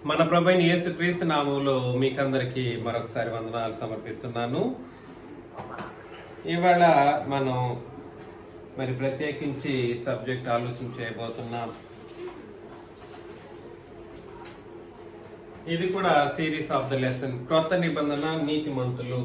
మన ప్రభువైన యేసుక్రీస్తు నామములో మీకందరికీ మరొకసారి వందనాలు సమర్పిస్తున్నాను. ఇవాళ మనం ప్రత్యేకించి సబ్జెక్ట్ ఆలోచన చేయబోతున్నాం. ఇది కూడా సిరీస్ ఆఫ్ ద లెసన్, క్రొత్త నిబంధన నీతిమంతులు.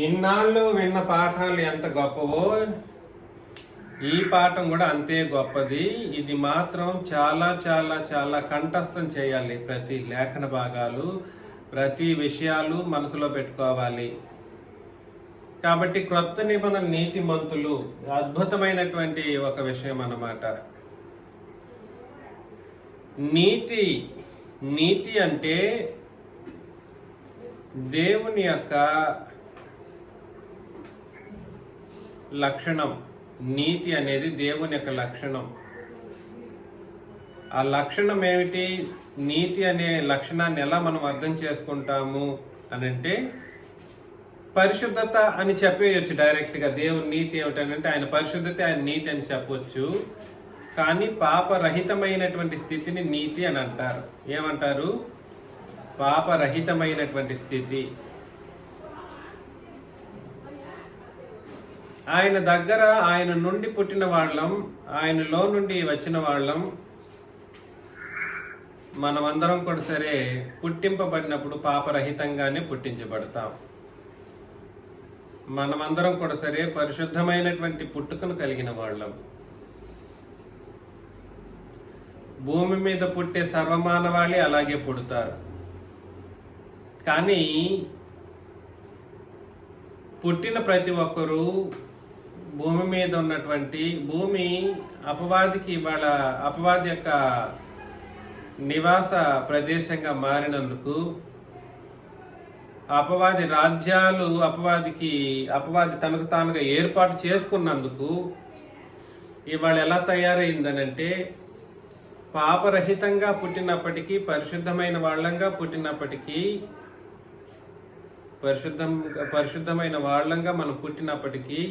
ఇన్నాళ్ళు విన్న పాఠాలు ఎంత గొప్పవో ఈ పాఠం కూడా అంతే గొప్పది. ఇది మాత్రం చాలా చాలా చాలా కంఠస్థం చేయాలి. ప్రతి లేఖన భాగాలు, ప్రతి విషయాలు మనసులో పెట్టుకోవాలి. కాబట్టి క్రొత్త నిబంధన నీతిమంతులు అద్భుతమైనటువంటి ఒక విషయం అన్నమాట. నీతి అంటే దేవుని యొక్క లక్షణం. నీతి అనేది దేవుని యొక్క లక్షణం. ఆ లక్షణం ఏమిటి? నీతి అనే లక్షణాన్ని ఎలా మనం అర్థం చేసుకుంటాము అని అంటే, పరిశుద్ధత అని చెప్పేయచ్చు డైరెక్ట్గా. దేవుని నీతి ఏమిటంటే ఆయన పరిశుద్ధత, ఆయన నీతి అని చెప్పొచ్చు. కానీ పాపరహితమైనటువంటి స్థితిని నీతి అని అంటారు. ఏమంటారు? పాపరహితమైనటువంటి స్థితి. ఆయన దగ్గర, ఆయన నుండి పుట్టిన వాళ్ళం, ఆయనలో నుండి వచ్చిన వాళ్ళం మనమందరం కూడా సరే పుట్టింపబడినప్పుడు పాపరహితంగానే పుట్టించబడతాం. మనమందరం కూడా సరే పరిశుద్ధమైనటువంటి పుట్టుకను కలిగిన వాళ్ళం. భూమి మీద పుట్టే సర్వమానవాళి అలాగే పుడతారు. కానీ పుట్టిన ప్రతి ఒక్కరూ భూమి మీద ఉన్నటువంటి, భూమి అపవాదికి ఇవాళ అపవాది యొక్క నివాస ప్రదేశంగా మారినందుకు, అపవాది రాజ్యాలు అపవాది తనకు తానుగా ఏర్పాటు చేసుకున్నందుకు ఇవాళ ఎలా తయారైందనంటే, పాపరహితంగా పుట్టినప్పటికీ, పరిశుద్ధమైన వాళ్ళంగా పుట్టినప్పటికీ, పరిశుద్ధమైన వాళ్ళంగా మనం పుట్టినప్పటికీ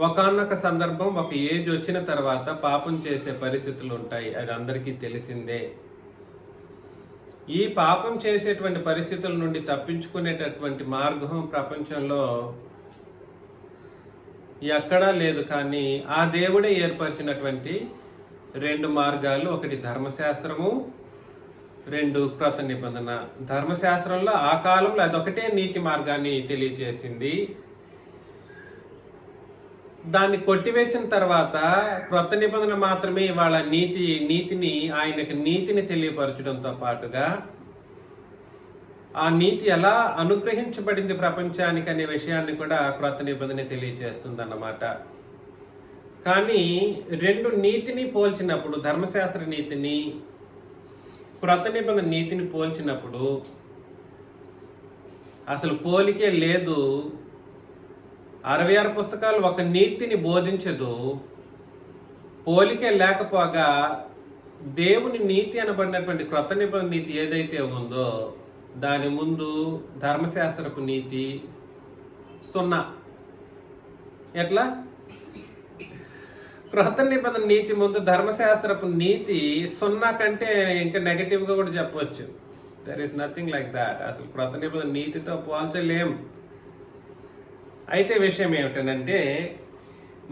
ఒకానొక సందర్భం, ఒక ఏజ్ వచ్చిన తర్వాత పాపం చేసే పరిస్థితులు ఉంటాయి. అది అందరికీ తెలిసిందే. ఈ పాపం చేసేటువంటి పరిస్థితుల నుండి తప్పించుకునేటటువంటి మార్గం ప్రపంచంలో ఎక్కడా లేదు. కానీ ఆ దేవుడే ఏర్పరిచినటువంటి రెండు మార్గాలు, ఒకటి ధర్మశాస్త్రము, రెండు క్రొత్త నిబంధన. ధర్మశాస్త్రంలో ఆ కాలంలో అదొకటే నీతి మార్గాన్ని తెలియజేసింది. దాన్ని కొట్టివేసిన తర్వాత క్రొత్త నిబంధన మాత్రమే వాళ్ళ నీతిని ఆయనకు నీతిని తెలియపరచడంతో పాటుగా ఆ నీతి ఎలా అనుగ్రహించబడింది ప్రపంచానికి అనే విషయాన్ని కూడా క్రొత్త నిబంధన తెలియజేస్తుంది అన్నమాట. కానీ రెండు నీతిని పోల్చినప్పుడు, ధర్మశాస్త్ర నీతిని క్రొత్త నిబంధన నీతిని పోల్చినప్పుడు అసలు పోలికే లేదు. 66 పుస్తకాలు ఒక నీతిని బోధించదు. పోలికే లేకపోగా దేవుని నీతి అనబడినటువంటి క్రొత్త నిబంధన నీతి ఏదైతే ఉందో దాని ముందు ధర్మశాస్త్రపు నీతి 0. ఎట్లా? క్రొత్త నిబంధన నీతి ముందు ధర్మశాస్త్రపు నీతి 0 కంటే ఇంకా నెగటివ్గా కూడా చెప్పవచ్చు. There is nothing like that. అసలు క్రొత్త నిబంధన నీతితో పోల్చలేం. అయితే విషయం ఏమిటంటే,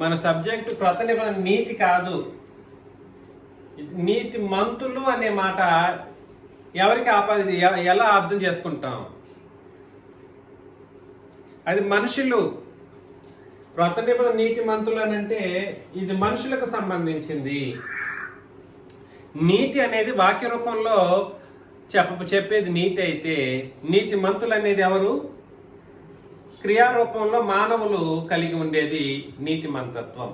మన సబ్జెక్టు క్రొత్త నిబంధన నీతి కాదు. నీతి మంతులు అనే మాట ఎవరికి ఆపాది, ఎలా అర్థం చేసుకుంటాం? అది మనుషులు. క్రొత్త నిబంధన నీతి మంతులు అని అంటే ఇది మనుషులకు సంబంధించింది. నీతి అనేది వాక్య రూపంలో చెప్పేది నీతి అయితే, నీతి మంతులు అనేది ఎవరు? క్రియారూపంలో మానవులు కలిగి ఉండేది నీతి మంతత్వం.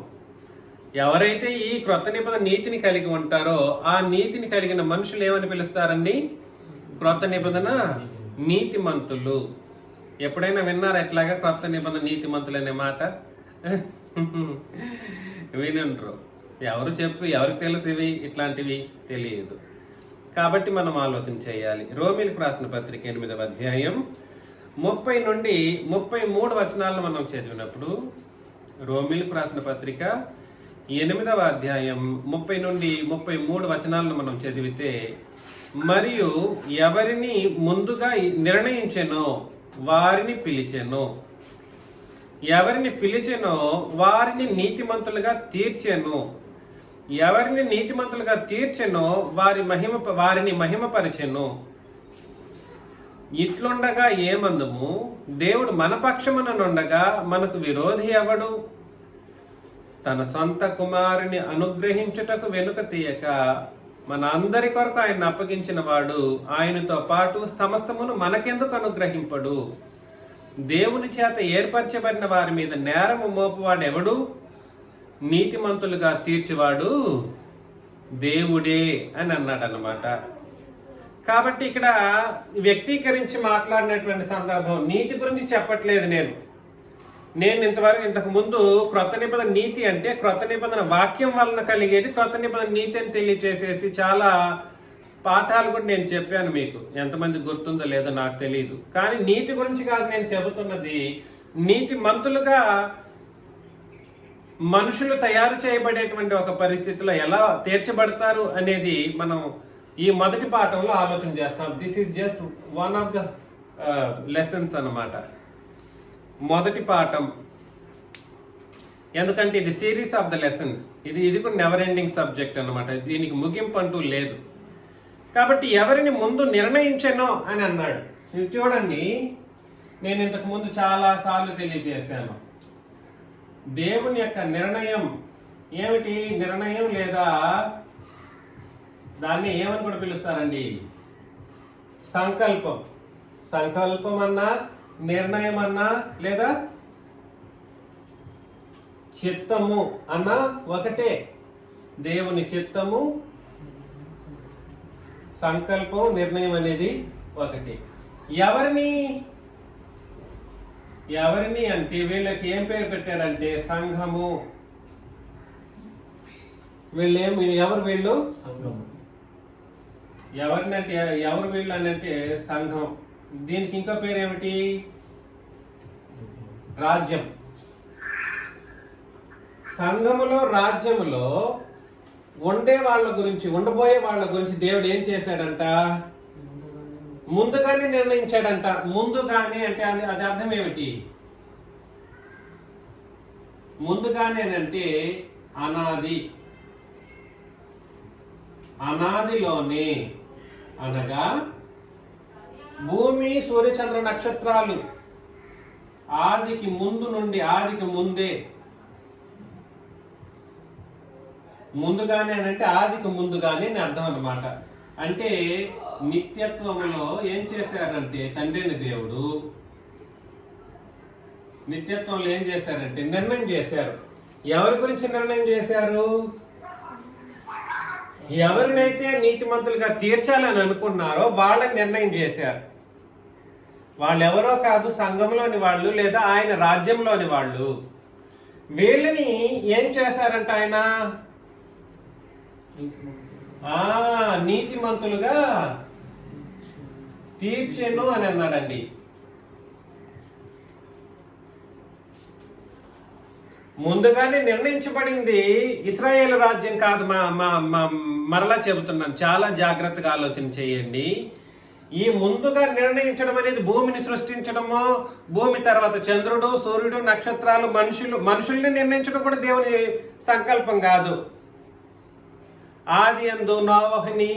ఎవరైతే ఈ క్రొత్త నిబంధన నీతిని కలిగి ఉంటారో ఆ నీతిని కలిగిన మనుషులు ఏమని పిలుస్తారండి? క్రొత్త నిబంధన నీతిమంతులు. ఎప్పుడైనా విన్నారా ఎట్లాగా క్రొత్త నిబంధన నీతిమంతులు అనే మాట? వినుండ్రు. ఎవరికి తెలుసు ఇవి? ఇట్లాంటివి తెలియదు. కాబట్టి మనం ఆలోచన చేయాలి. రోమీలకు రాసిన పత్రిక 8వ అధ్యాయం 30 నుండి 33 వచనాలను మనం చదివినప్పుడు, రోమీలకు రాసిన పత్రిక 8వ అధ్యాయం 30 నుండి 33 వచనాలను మనం చదివితే, మరియు ఎవరిని ముందుగా నిర్ణయించెనో వారిని పిలిచెను, ఎవరిని పిలిచెనో వారిని నీతిమంతులుగా తీర్చెను, ఎవరిని నీతిమంతులుగా తీర్చెనో వారిని మహిమపరచెను. ఇట్లుండగా ఏమందుము? దేవుడు మన పక్షముననుండగా మనకు విరోధి ఎవడు? తన సొంత కుమారుని అనుగ్రహించుటకు వెనుక తీయక మన అందరి కొరకు ఆయన అప్పగించిన వాడు ఆయనతో పాటు సమస్తమును మనకెందుకు అనుగ్రహింపడు? దేవుని చేత ఏర్పరచబడిన వారి మీద నేరము మోపువాడు ఎవడు? నీతిమంతులుగా తీర్చివాడు దేవుడే అని అన్నాడు అన్నమాట. కాబట్టి ఇక్కడ వ్యక్తీకరించి మాట్లాడినటువంటి సందర్భం నీతి గురించి చెప్పట్లేదు. నేను ఇంతకు ముందు క్రొత్త నిబంధన నీతి అంటే క్రొత్త నిబంధన వాక్యం వలన కలిగేది, క్రొత్త నిబంధన నీతి అని తెలియచేసేసి చాలా పాఠాలు కూడా నేను చెప్పాను. మీకు ఎంతమంది గుర్తుందో లేదో నాకు తెలియదు. కానీ నీతి గురించి కాదు నేను చెబుతున్నది. నీతి మంతులుగా మనుషులు తయారు చేయబడేటువంటి ఒక పరిస్థితిలో ఎలా తీర్చబడతారు అనేది మనం ఈ మొదటి పాఠంలో ఆలోచన చేస్తాం. This is just one of the lessons అన్నమాట, మొదటి పాఠం. ఎందుకంటే ఇది సిరీస్ ఆఫ్ ద లెసన్స్. ఇది కూడా నెవర్ ఎండింగ్ సబ్జెక్ట్ అన్నమాట. దీనికి ముగింపు అంటూ లేదు. కాబట్టి ఎవరిని ముందు నిర్ణయించెనో అని అన్నాడు. చూడండి, నేను ఇంతకు ముందు చాలా సార్లు తెలియజేశాను. దేవుని యొక్క నిర్ణయం ఏమిటి? నిర్ణయం లేదా దాన్ని ఏమని కూడా పిలుస్తారండి? సంకల్పం. సంకల్పం అన్నా, నిర్ణయం అన్నా, లేదా చిత్తము అన్నా ఒకటే. దేవుని చిత్తము, సంకల్పం, నిర్ణయం అనేది ఒకటి. ఎవరిని అంటే వీళ్ళకి ఏం పేరు పెట్టారంటే సంఘము. ఎవరు వీళ్ళు? ఎవరినంటే ఎవరు వీళ్ళు అని అంటే సంఘం. దీనికి ఇంకో పేరు ఏమిటి? రాజ్యం. సంఘములో, రాజ్యములో ఉండబోయే వాళ్ళ గురించి దేవుడు ఏం చేశాడంట? ముందుగానే నిర్ణయించాడంట. ముందుగానే అంటే అది అర్థం ఏమిటి? ముందుగానేనంటే అనాదిలోనే, అనగా భూమి, సూర్యచంద్ర నక్షత్రాలు ఆదికి ముందే. ముందుగానే అంటే ఆదికి ముందుగానే అని అర్థం అన్నమాట. అంటే నిత్యత్వములో ఏం చేశారంటే తండ్రిని దేవుడు నిత్యత్వంలో ఏం చేశారంటే నిర్ణయం చేశారు. ఎవరి గురించి నిర్ణయం చేశారు? ఎవరినైతే నీతిమంతులుగా తీర్చాలని అనుకున్నారో వాళ్ళని నిర్ణయం చేశారు. వాళ్ళెవరో కాదు, సంఘంలోని వాళ్ళు లేదా ఆయన రాజ్యంలోని వాళ్ళు. వీళ్ళని ఏం చేశారంట ఆయన? నీతిమంతులుగా తీర్చెను అని అన్నాడండి. ముందుగానే నిర్ణయించబడింది ఇశ్రాయేలు రాజ్యం కాదు. మరలా చెబుతున్నాను, చాలా జాగ్రత్తగా ఆలోచన చేయండి. ఈ ముందుగా నిర్ణయించడం అనేది భూమిని సృష్టించడము, భూమి తర్వాత చంద్రుడు, సూర్యుడు, నక్షత్రాలు, మనుషుల్ని నిర్ణయించడం కూడా దేవుని సంకల్పం కాదు. ఆది యందు నోవహుని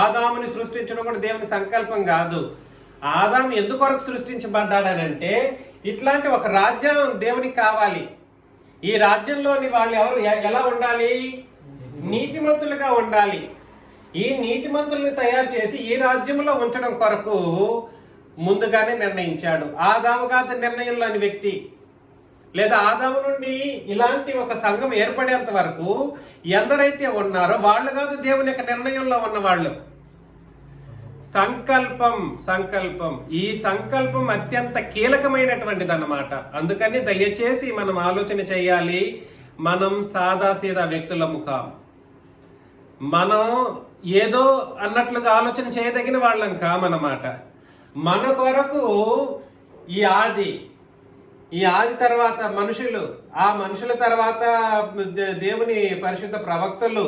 ఆదాముని సృష్టించడం కూడా దేవుని సంకల్పం కాదు. ఆదాము ఎందుకొరకు సృష్టించబడ్డాడనంటే ఇట్లాంటి ఒక రాజ్యం దేవునికి కావాలి. ఈ రాజ్యంలోని వాళ్ళు ఎవరు ఎలా ఉండాలి? నీతిమంతులుగా ఉండాలి. ఈ నీతిమంతుల్ని తయారు చేసి ఈ రాజ్యంలో ఉంచడం కొరకు ముందుగానే నిర్ణయించాడు. ఆదాము కాదు నిర్ణయంలోని వ్యక్తి, లేదా ఆదాము నుండి ఇలాంటి ఒక సంఘం ఏర్పడేంత వరకు ఎందరైతే ఉన్నారో వాళ్ళు కాదు దేవుని యొక్క నిర్ణయంలో ఉన్నవాళ్ళు. సంకల్పం ఈ సంకల్పం అత్యంత కీలకమైనటువంటిది అన్నమాట. అందుకని దయచేసి మనం ఆలోచన చేయాలి. మనం సాదాసీదా వ్యక్తులము కాం. మనం ఏదో అన్నట్లుగా ఆలోచన చేయదగిన వాళ్ళం కామన్నమాట. మన కొరకు ఈ ఆది తర్వాత మనుషులు, ఆ మనుషుల తర్వాత దేవుని పరిశుద్ధ ప్రవక్తలు,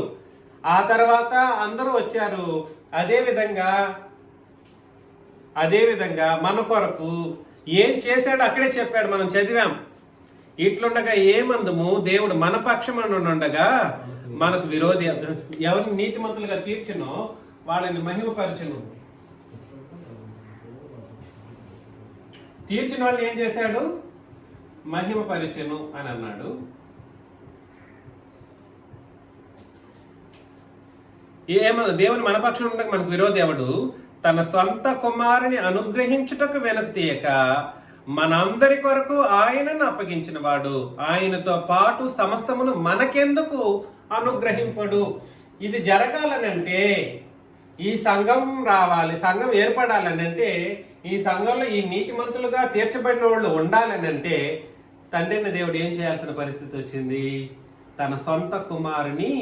ఆ తర్వాత అందరూ వచ్చారు. అదేవిధంగా మన కొరకు ఏం చేశాడు అక్కడే చెప్పాడు, మనం చదివాం. ఇట్లుండగా ఏమందుము, దేవుడు మన పక్షమునుండగా మనకు విరోధి ఎవరిని నీతిమంతులుగా తీర్చునో వాళ్ళని మహిమపరచును. తీర్చిన వాళ్ళని ఏం చేశాడు? మహిమపరచును అని అన్నాడు. దేవుని మన పక్షం ఉండగా మనకు విరోధి ఎవడు? తన సొంత కుమారుని అనుగ్రహించుటకు వెనక్కి తీయక మనందరి కొరకు ఆయనను అప్పగించిన వాడు ఆయనతో పాటు సమస్తమును మనకెందుకు అనుగ్రహింపడు? ఇది జరగాలనంటే, ఈ సంఘం రావాలి, సంఘం ఏర్పడాలనంటే, ఈ సంఘంలో ఈ నీతిమంతులుగా తీర్చబడిన వాళ్ళు ఉండాలనంటే తండ్రిన దేవుడు ఏం చేయాల్సిన పరిస్థితి వచ్చింది? తన సొంత కుమారుని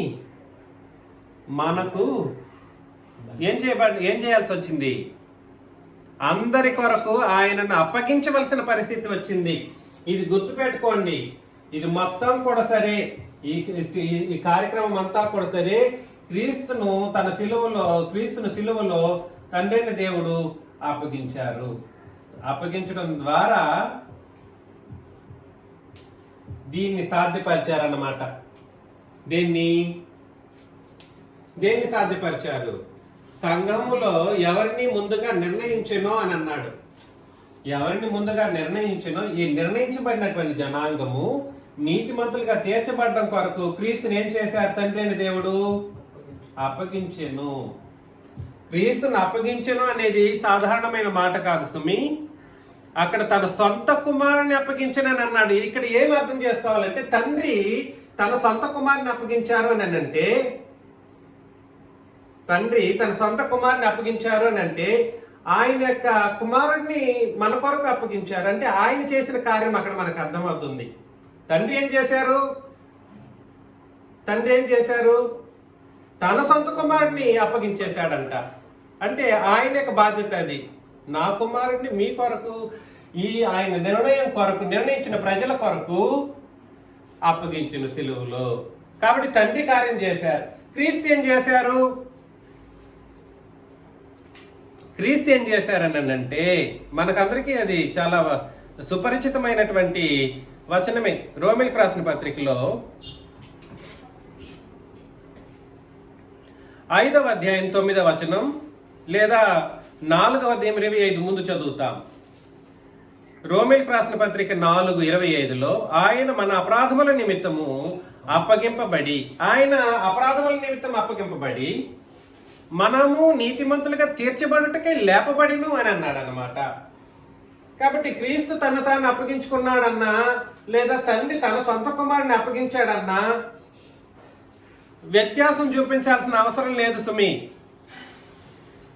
మనకు ఏం చేయాల్సి వచ్చింది? అందరి కొరకు ఆయనను అప్పగించవలసిన పరిస్థితి వచ్చింది. ఇది గుర్తుపెట్టుకోండి. ఇది మొత్తం కూడా సరే, ఈ కార్యక్రమం అంతా కూడా సరే, క్రీస్తును సిలువలో తండ్రిని దేవుడు అప్పగించారు. అప్పగించడం ద్వారా దీన్ని సాధ్యపరిచారన్నమాట. దేన్ని సాధ్యపరిచారు? సంఘములో ఎవరిని ముందుగా నిర్ణయించెనో అని అన్నాడు. ఎవరిని ముందుగా నిర్ణయించెనో ఈ నిర్ణయించబడినటువంటి జనాంగము నీతిమంతులుగా తీర్చబడడం కొరకు క్రీస్తుని ఏం చేశారు? తండ్రి అయిన దేవుడు అప్పగించెను. క్రీస్తుని అప్పగించెను అనేది సాధారణమైన మాట కాదు సుమి. అక్కడ తన సొంత కుమారుని అప్పగించనని అన్నాడు. ఇక్కడ ఏం అర్థం చేసుకోవాలంటే, తండ్రి తన సొంత కుమారుని అప్పగించారు అని అంటే, ఆయన యొక్క కుమారుడిని మన కొరకు అప్పగించారు అంటే ఆయన చేసిన కార్యం అక్కడ మనకు అర్థమవుతుంది. తండ్రి ఏం చేశారు? తన సొంత కుమారుడిని అప్పగించేశాడంట. అంటే ఆయన యొక్క బాధ్యత అది. నా కుమారుడిని మీ కొరకు, ఆయన నిర్ణయించిన ప్రజల కొరకు అప్పగించిన సిలువలో. కాబట్టి తండ్రి కార్యం చేశారు. క్రీస్తు ఏం చేశారని అంటే, మనకందరికీ అది చాలా సుపరిచితమైనటువంటి వచనమే. రోమిలకు రాసిన పత్రికలో 5వ అధ్యాయం 9వ వచనం లేదా 4వ అధ్యాయం 25 ముందు చదువుతాం. రోమిలకు రాసిన పత్రిక 4:25లో ఆయన మన అపరాధముల నిమిత్తం అప్పగింపబడి మనము నీతిమంతులుగా తీర్చబడుటకై లేపబడిను అని అన్నాడు అన్నమాట. కాబట్టి క్రీస్తు తాను అప్పగించుకున్నాడన్నా, లేదా తండ్రి తన సొంత కుమారుని అప్పగించాడన్నా వ్యత్యాసం చూపించాల్సిన అవసరం లేదు సుమి.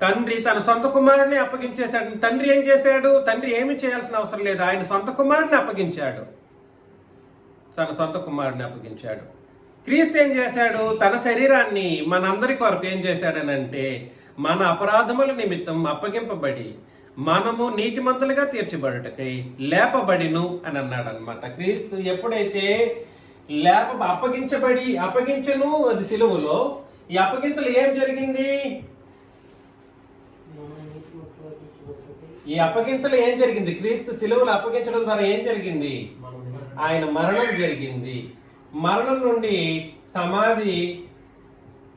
తండ్రి తన సొంత కుమారుని అప్పగించేశాడు. తండ్రి ఏం చేశాడు? తండ్రి ఏమి చేయాల్సిన అవసరం లేదు. ఆయన సొంత కుమారుని అప్పగించాడు. క్రీస్తు ఏం చేశాడు? తన శరీరాన్ని మనందరి కొరకు ఏం చేశాడనంటే, మన అపరాధముల నిమిత్తం అప్పగింపబడి మనము నీతిమంతులుగా తీర్చబడుటకై లేపబడిను అని అన్నాడు అనమాట. క్రీస్తు ఎప్పుడైతే అప్పగించను అది సిలువలో, ఈ అప్పగింతలు ఏం జరిగింది? క్రీస్తు సిలువలో అప్పగించడం ద్వారా ఏం జరిగింది? ఆయన మరణం జరిగింది. మరణం నుండి సమాధి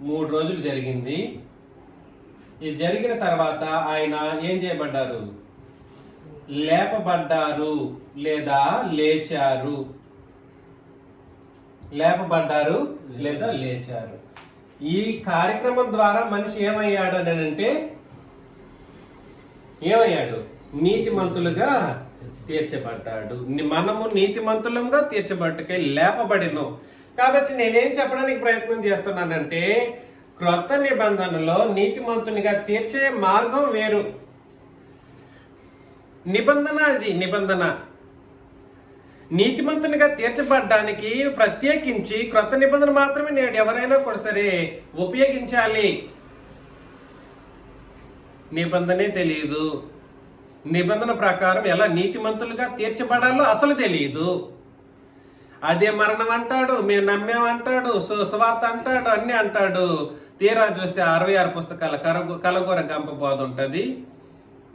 3 రోజులు జరిగింది. ఇది జరిగిన తర్వాత ఆయన ఏం చేయబడ్డారు? లేపబడ్డారు లేదా లేచారు. ఈ కార్యక్రమం ద్వారా మనిషి ఏమయ్యాడు అని అంటే, నీతిమంతులుగా తీర్చబడ్డాడు. మనము నీతిమంతులంగా తీర్చబట్టుకై లేపబడిను. కాబట్టి నేనేం చెప్పడానికి ప్రయత్నం చేస్తున్నానంటే, క్రొత్త నిబంధనలో నీతిమంతునిగా తీర్చే మార్గం వేరు. నీతిమంతునిగా తీర్చబడ్డానికి ప్రత్యేకించి క్రొత్త నిబంధన మాత్రమే నేడు ఎవరైనా కూడా సరే ఉపయోగించాలి. నిబంధనే తెలియదు, నిబంధన ప్రకారం ఎలా నీతిమంతులుగా తీర్చబడాలో అసలు తెలియదు. అదే మరణం అంటాడు, మేము నమ్మామంటాడు, సువార్త అంటాడు, అన్ని అంటాడు. తీరా చూస్తే 66 పుస్తకాల కలగూర గంప బోధ ఉంటుంది.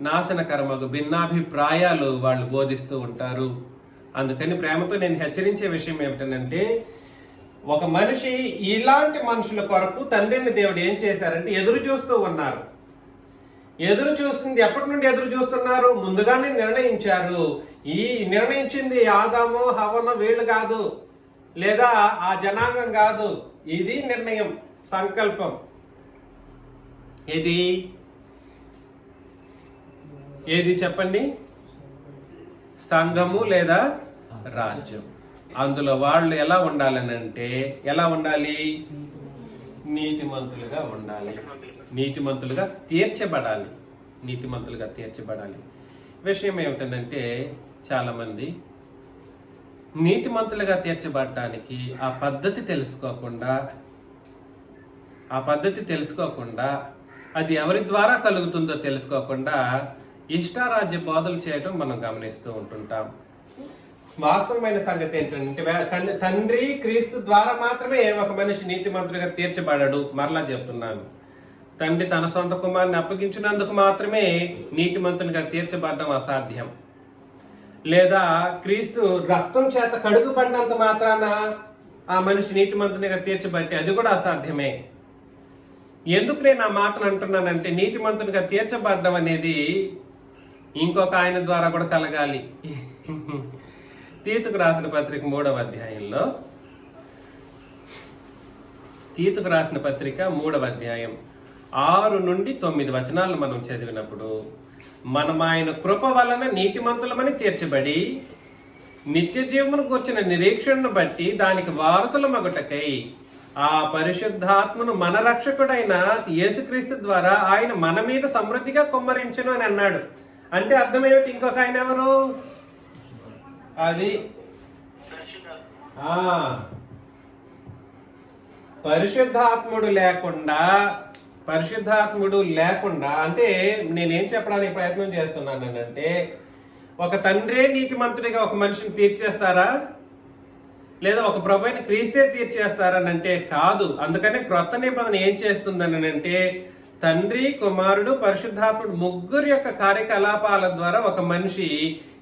నాశనకరమగు భిన్నాభిప్రాయాలు వాళ్ళు బోధిస్తూ ఉంటారు. అందుకని ప్రేమతో నేను హెచ్చరించే విషయం ఏమిటంటే, ఒక మనిషి ఇలాంటి మనుషుల కొరకు తండ్రిని దేవుడు ఏం చేశారంటే ఎదురు చూస్తూ ఉన్నారు. ఎదురు చూస్తుంది ఎప్పటి నుండి ఎదురు చూస్తున్నారు? ముందుగానే నిర్ణయించారు. ఈ నిర్ణయించింది ఆదాము హవ్వను వీళ్ళు కాదు, లేదా ఆ జనాంగం కాదు. ఇది నిర్ణయం, సంకల్పం. ఏది చెప్పండి? సంఘము లేదా రాజ్యం. అందులో వాళ్ళు ఎలా ఉండాలని అంటే, ఎలా ఉండాలి? నీతిమంతులుగా ఉండాలి, నీతిమంతులుగా తీర్చబడాలి, నీతిమంతులుగా తీర్చబడాలి. విషయం ఏమిటంటే, చాలామంది నీతిమంతులుగా తీర్చబడటానికి ఆ పద్ధతి తెలుసుకోకుండా అది ఎవరి ద్వారా కలుగుతుందో తెలుసుకోకుండా ఇష్టారాజ్య బోధలు చేయడం మనం గమనిస్తూ ఉంటుంటాం. వాస్తవమైన సంగతి ఏంటంటే, తండ్రి క్రీస్తు ద్వారా మాత్రమే ఒక మనిషి నీతిమంతులుగా తీర్చబడడు. మరలా చెప్తున్నాను, తండ్రి తన సొంత కుమారుని అప్పగించినందుకు మాత్రమే నీతిమంతునిగా తీర్చబడడం అసాధ్యం. లేదా క్రీస్తు రక్తం చేత కడుగుపడినంత మాత్రాన ఆ మనిషి నీతిమంతునిగా తీర్చబట్టి అది కూడా అసాధ్యమే. ఎందుకు నేను ఆ మాటను అంటున్నానంటే, నీతిమంతునిగా తీర్చబడడం అనేది ఇంకొక ఆయన ద్వారా కూడా కలగాలి. తీతుకు రాసిన పత్రిక 3వ అధ్యాయంలో, తీతుకు రాసిన పత్రిక 3వ అధ్యాయం 6 నుండి 9 వచనాలను మనం చదివినప్పుడు, మనం ఆయన కృప వలన నీతిమంతులమని తీర్చబడి నిత్య జీవమునకు వచ్చిన నిరీక్షణను బట్టి దానికి వారసుల మగుటకై ఆ పరిశుద్ధాత్మను మన రక్షకుడైన యేసుక్రీస్తు ద్వారా ఆయన మన మీద సమృద్ధిగా కుమ్మరించును అని అన్నాడు. అంటే అర్థం ఏమిటి? ఇంకొక ఆయన ఎవరు? అది పరిశుద్ధాత్ముడు లేకుండా అంటే నేనేం చెప్పడానికి ప్రయత్నం చేస్తున్నానంటే, ఒక తండ్రే నీతిమంతుడిగా ఒక మనిషిని తీర్చేస్తారా? లేదా ఒక ప్రభువైన క్రీస్తే తీర్చేస్తారని అంటే కాదు. అందుకనే క్రొత్త నిబంధన ఏం చేస్తుందని అంటే, తండ్రి, కుమారుడు, పరిశుద్ధాత్ముడు ముగ్గురు యొక్క కార్యకలాపాల ద్వారా ఒక మనిషి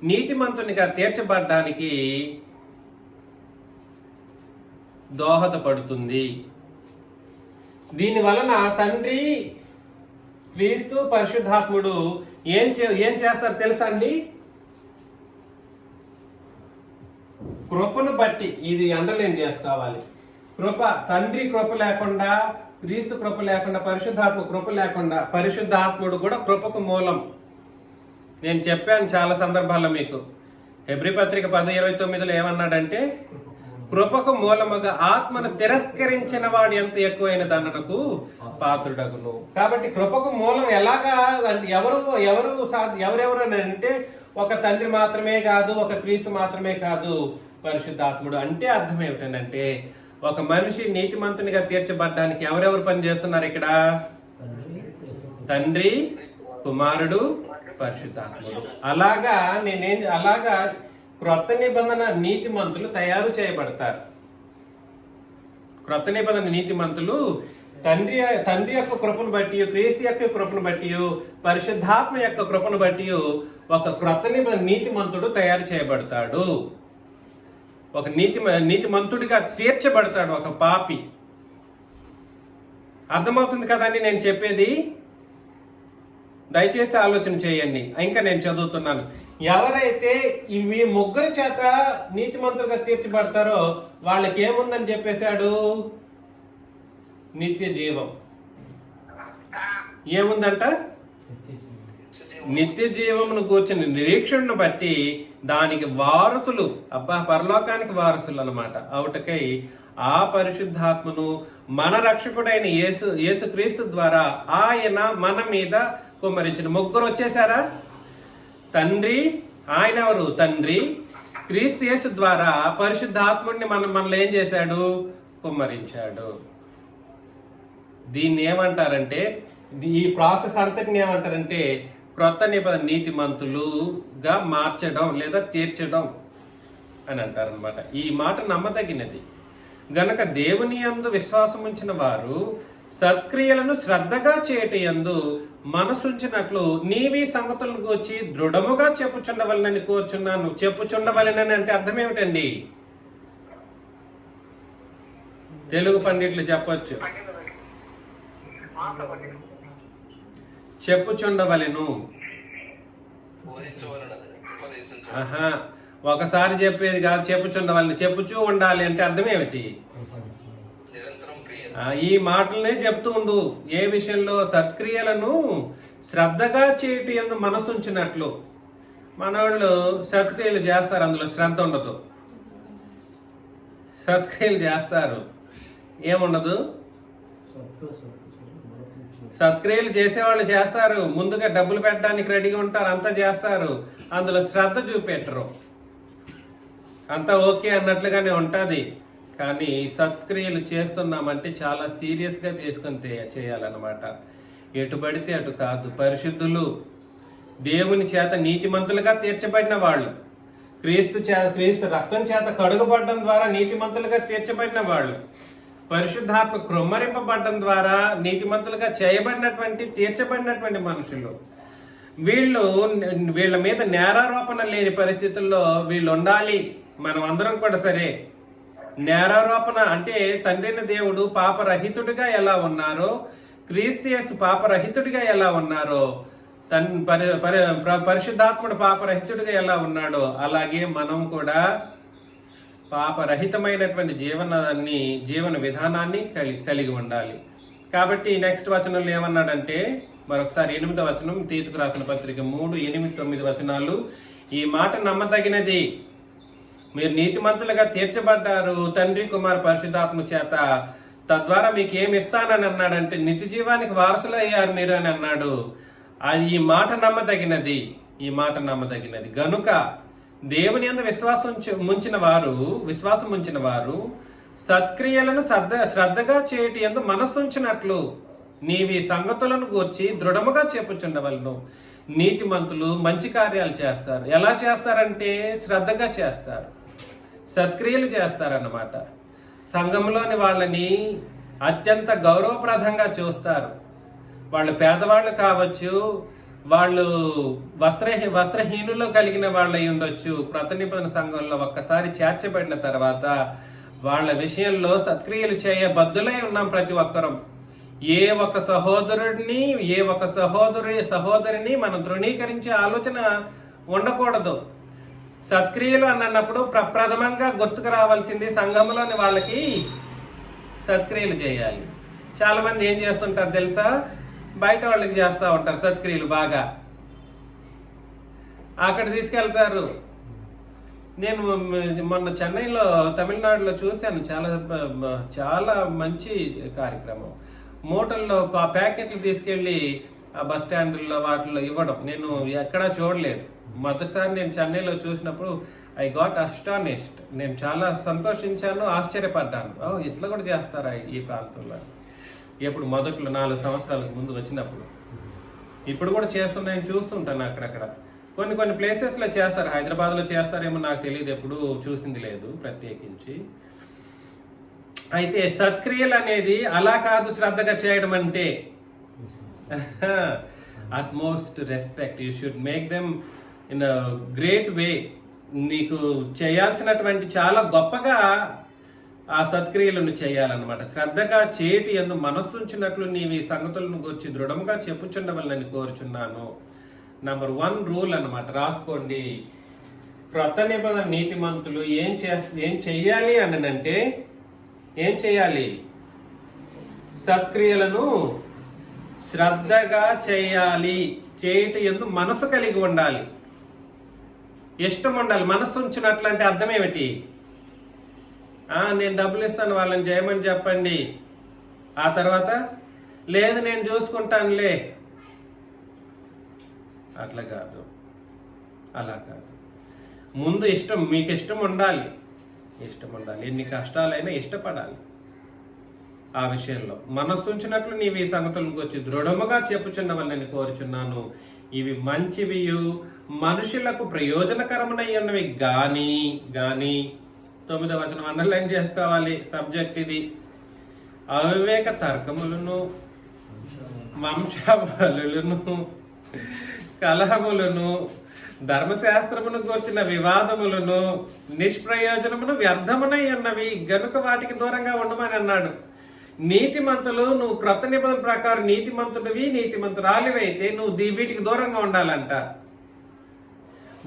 నీతిమంతునిగా తీర్చబడడానికి దోహదపడుతుంది. దీని వలన తండ్రి, క్రీస్తు, పరిశుద్ధాత్ముడు ఏం చేస్తారు తెలుసా అండి? కృపను బట్టి, ఇది అండర్లైన్ చేసుకోవాలి. కృప, తండ్రి కృప లేకుండా, క్రీస్తు కృప లేకుండా, పరిశుద్ధాత్మ కృప లేకుండా, పరిశుద్ధాత్ముడు కూడా కృపకు మూలం. నేను చెప్పాను చాలా సందర్భాల్లో మీకు. హెబ్రీ పత్రిక 10:29 ఏమన్నాడంటే, కృపకు మూలముగా ఆత్మను తిరస్కరించిన వాడు ఎంత ఎక్కువైన దండనకు పాత్రుడగును. కాబట్టి కృపకు మూలం ఎలాగా అంటే ఎవరెవరు అని అంటే, ఒక తండ్రి మాత్రమే కాదు, ఒక క్రీస్తు మాత్రమే కాదు, పరిశుద్ధాత్ముడు. అంటే అర్థం ఏమిటంటే, ఒక మనిషి నీతిమంతునిగా తీర్చబడ్డానికి ఎవరెవరు పని చేస్తున్నారు ఇక్కడ? తండ్రి, కుమారుడు, పరిశుద్ధాత్ముడు. అలాగా క్రొత్త నిబంధన నీతిమంతులు తయారు చేయబడతారు. క్రొత్త నిబంధన నీతిమంతులు తండ్రి యొక్క కృపను బట్టి, క్రీస్తు యొక్క కృపను బట్టి, పరిశుద్ధాత్మ యొక్క కృపను బట్టి ఒక క్రొత్త నిబంధన నీతిమంతుడు తయారు చేయబడతాడు. ఒక నీతిమంతుడిగా తీర్చబడతాడు ఒక పాపి. అర్థమవుతుంది కదండి నేను చెప్పేది? దయచేసి ఆలోచన చేయండి. ఇంకా నేను చదువుతున్నాను. ఎవరైతే ఇవి ముగ్గురి చేత నీతిమంతులుగా తీర్చబడతారో వాళ్ళకి ఏముందని చెప్పేశాడు? నిత్య జీవం. ఏముందంట? నిత్య జీవమును కూర్చుని నిరీక్షణను బట్టి దానికి వారసులు, పరలోకానికి వారసులు అన్నమాట అవుటకై ఆ పరిశుద్ధాత్మను మన రక్షకుడైన యేసుక్రీస్తు ద్వారా ఆయన మన మీద కుమ్మరించిన. ముగ్గురు వచ్చేసారా? తండ్రి, ఆయన ఎవరు? తండ్రి, క్రీస్తు యేసు ద్వారా పరిశుద్ధాత్ముడిని మనలో ఏం చేశాడు? కుమ్మరించాడు. దీన్ని ఏమంటారంటే, ఈ ప్రాసెస్ అంతటిని ఏమంటారంటే క్రొత్త నిబంధన నీతిమంతులుగా మార్చడం లేదా తీర్చడం అని అంటారనమాట. ఈ మాట నమ్మదగినది గనక దేవుని యందు విశ్వాసం ఉంచిన వారు సత్క్రియలను శ్రద్ధగా చేయటి యందు మనసుంచినట్లు నీవి సంగతులను గూర్చి దృఢముగా చెప్పుచుండవలనని కోరుచున్నాను. చెప్పుచుండవలనని అంటే అర్థం ఏమిటండి? తెలుగు పండితులు చెప్పొచ్చు, చెప్పుచుండవలెను. ఒకసారి చెప్పేది కాదు, చెప్పుచుండవలని. చెప్పుచూ ఉండాలి అంటే అర్థం ఏమిటి? ఈ మాటలనే చెప్తూ ఉండు. ఏ విషయంలో? సత్క్రియలను శ్రద్ధగా చేయటి యందు మనసుంచినట్లు. మనవాళ్ళు సత్క్రియలు చేస్తారు, అందులో శ్రద్ధ ఉండదు. సత్క్రియలు చేస్తారు, ఏముండదు. సత్క్రియలు చేసేవాళ్ళు చేస్తారు, ముందుగా డబ్బులు పెట్టడానికి రెడీగా ఉంటారు, అంతా చేస్తారు, అందులో శ్రద్ధ చూపెట్టరు. అంతా ఓకే అన్నట్లుగానే ఉంటుంది. కానీ సత్క్రియలు చేస్తున్నామంటే చాలా సీరియస్గా తీసుకొని చేయాలన్నమాట. ఎటు పడితే అటు కాదు. పరిశుద్ధులు, దేవుని చేత నీతిమంతులుగా తీర్చబడిన వాళ్ళు, క్రీస్తు రక్తం చేత కడుగుపడడం ద్వారా నీతిమంతులుగా తీర్చబడిన వాళ్ళు, పరిశుద్ధాత్మ కృమ్మరింపబడడం ద్వారా నీతిమంతులుగా చేయబడినటువంటి తీర్చబడినటువంటి మనుషులు. వీళ్ళ మీద నేరారోపణ లేని పరిస్థితుల్లో వీళ్ళు ఉండాలి. మనం అందరం కూడా సరే. నేరారోపణ అంటే తండ్రిని దేవుడు పాపరహితుడిగా ఎలా ఉన్నారో, క్రీస్తు యేసు పాపరహితుడిగా ఎలా ఉన్నారో, పరిశుద్ధాత్ముడు పాపరహితుడిగా ఎలా ఉన్నాడో అలాగే మనం కూడా పాపరహితమైనటువంటి జీవన విధానాన్ని కలిగి ఉండాలి. కాబట్టి నెక్స్ట్ వచనంలో ఏమన్నాడంటే, మరొకసారి 8వ వచనం, తీతుకు రాసిన పత్రిక 3, 8, 9 వచనాలు. ఈ మాట నమ్మదగినది. మీరు నీతిమంతులుగా తీర్చబడ్డారు తండ్రి, కుమార, పరిశుద్ధాత్మ చేత. తద్వారా మీకు ఏమి ఇస్తానని అన్నాడంటే నిత్య జీవానికి వారసులు అయ్యారు మీరు అని అన్నాడు. ఈ మాట నమ్మదగినది. ఈ మాట నమ్మదగినది గనుక దేవుని యందు విశ్వాసం ఉంచిన వారు సత్క్రియలను శ్రద్ధగా చేయటి యందు మనస్సుంచినట్లు నీవి సంగతులను గూర్చి దృఢముగా చెప్పుచుండవలను. నీతిమంతులు మంచి కార్యాలు చేస్తారు. ఎలా చేస్తారంటే శ్రద్ధగా చేస్తారు, సత్క్రియలు చేస్తారన్నమాట. సంఘంలోని వాళ్ళని అత్యంత గౌరవప్రదంగా చూస్తారు. వాళ్ళు పేదవాళ్ళు కావచ్చు, వాళ్ళు వస్త్రహీనులో కలిగిన వాళ్ళు అయి ఉండొచ్చు. క్రొత్త నిబంధన సంఘంలో ఒక్కసారి చేర్చబడిన తర్వాత వాళ్ళ విషయంలో సత్క్రియలు చేయబద్దులై ఉన్నాం ప్రతి ఒక్కరం. ఏ ఒక్క సహోదరిని మనం తృణీకరించే ఆలోచన ఉండకూడదు. సత్క్రియలు అన్నప్పుడు ప్రప్రథమంగా గుర్తుకు రావాల్సింది సంఘంలోని వాళ్ళకి సత్క్రియలు చేయాలి. చాలా మంది ఏం చేస్తుంటారు తెలుసా? బయట వాళ్ళకి చేస్తూ ఉంటారు సత్క్రియలు బాగా, అక్కడ తీసుకెళ్తారు. నేను మొన్న చెన్నైలో, తమిళనాడులో చూశాను. చాలా మంచి కార్యక్రమం. మూటల్లో ప్యాకెట్లు తీసుకెళ్ళి ఆ బస్ స్టాండ్లో వాటిల్లో ఇవ్వడం నేను ఎక్కడా చూడలేదు. మొదటిసారి నేను చెన్నైలో చూసినప్పుడు ఐ గాట్ అస్టానిష్డ్. నేను చాలా సంతోషించాను, ఆశ్చర్యపడ్డాను. ఇట్లా కూడా చేస్తారా ఈ ప్రాంతంలో? ఎప్పుడు మొదట్లో 4 సంవత్సరాలకు ముందు వచ్చినప్పుడు. ఇప్పుడు కూడా చేస్తున్నాయని చూస్తుంటాను అక్కడక్కడ. కొన్ని ప్లేసెస్లో చేస్తారు. హైదరాబాద్లో చేస్తారేమో నాకు తెలియదు, ఎప్పుడు చూసింది లేదు ప్రత్యేకించి. అయితే సత్క్రియలు అనేది అలా కాదు. శ్రద్ధగా చేయడం అంటే utmost respect. You should make them in a great way. నీకు చేయాల్సినటువంటి చాలా గొప్పగా ఆ సత్క్రియలను చేయాలన్నమాట. శ్రద్ధగా చేయటి యందు మనస్సుంచినట్లు నీవి సంగతులను గురించి దృఢముగా చెప్పుచుండవలనని కోరుచున్నాను. నంబర్ 1 రూల్ అన్నమాట, రాసుకోండి. క్రొత్త నిబంధన నీతిమంతులు ఏం చెయ్యాలి అనంటే, ఏం చేయాలి? సత్క్రియలను శ్రద్ధగా చేయాలి. చేయటి యందు మనసు కలిగి ఉండాలి, ఇష్టం ఉండాలి. మనస్సు ఉంచినట్లు అంటే అర్థం ఏమిటి? నేను డబ్బులు ఇస్తాను వాళ్ళని చేయమని చెప్పండి, ఆ తర్వాత లేదు నేను చూసుకుంటానులే, అట్లా కాదు, అలా కాదు. ముందు మీకు ఇష్టం ఉండాలి. ఎన్ని కష్టాలైనా ఇష్టపడాలి. ఆ విషయంలో మనస్సు ఉంచినట్లు నీవు ఈ సంగతులను గురించి దృఢముగా చెప్పుచున్నవని కోరుచున్నాను. ఇవి మంచివియు మనుషులకు ప్రయోజనకరమునయ్యున్నవి గాని 9వ వచనం అండర్లైన్ చేసుకోవాలి. సబ్జెక్ట్ ఇది. అవివేక తర్కములను, వంశావళులను, కలహములను, ధర్మశాస్త్రమును గూర్చిన వివాదములను, నిష్ప్రయోజనమును వ్యర్థమునై ఉన్నవి గనుక వాటికి దూరంగా ఉండమని అన్నాడు. నీతిమంతులు, నువ్వు క్రొత్త నిబంధన ప్రకారం నీతిమంతుడివి, నీతిమంతురాలివైతే నువ్వు వీటికి దూరంగా ఉండాలంట.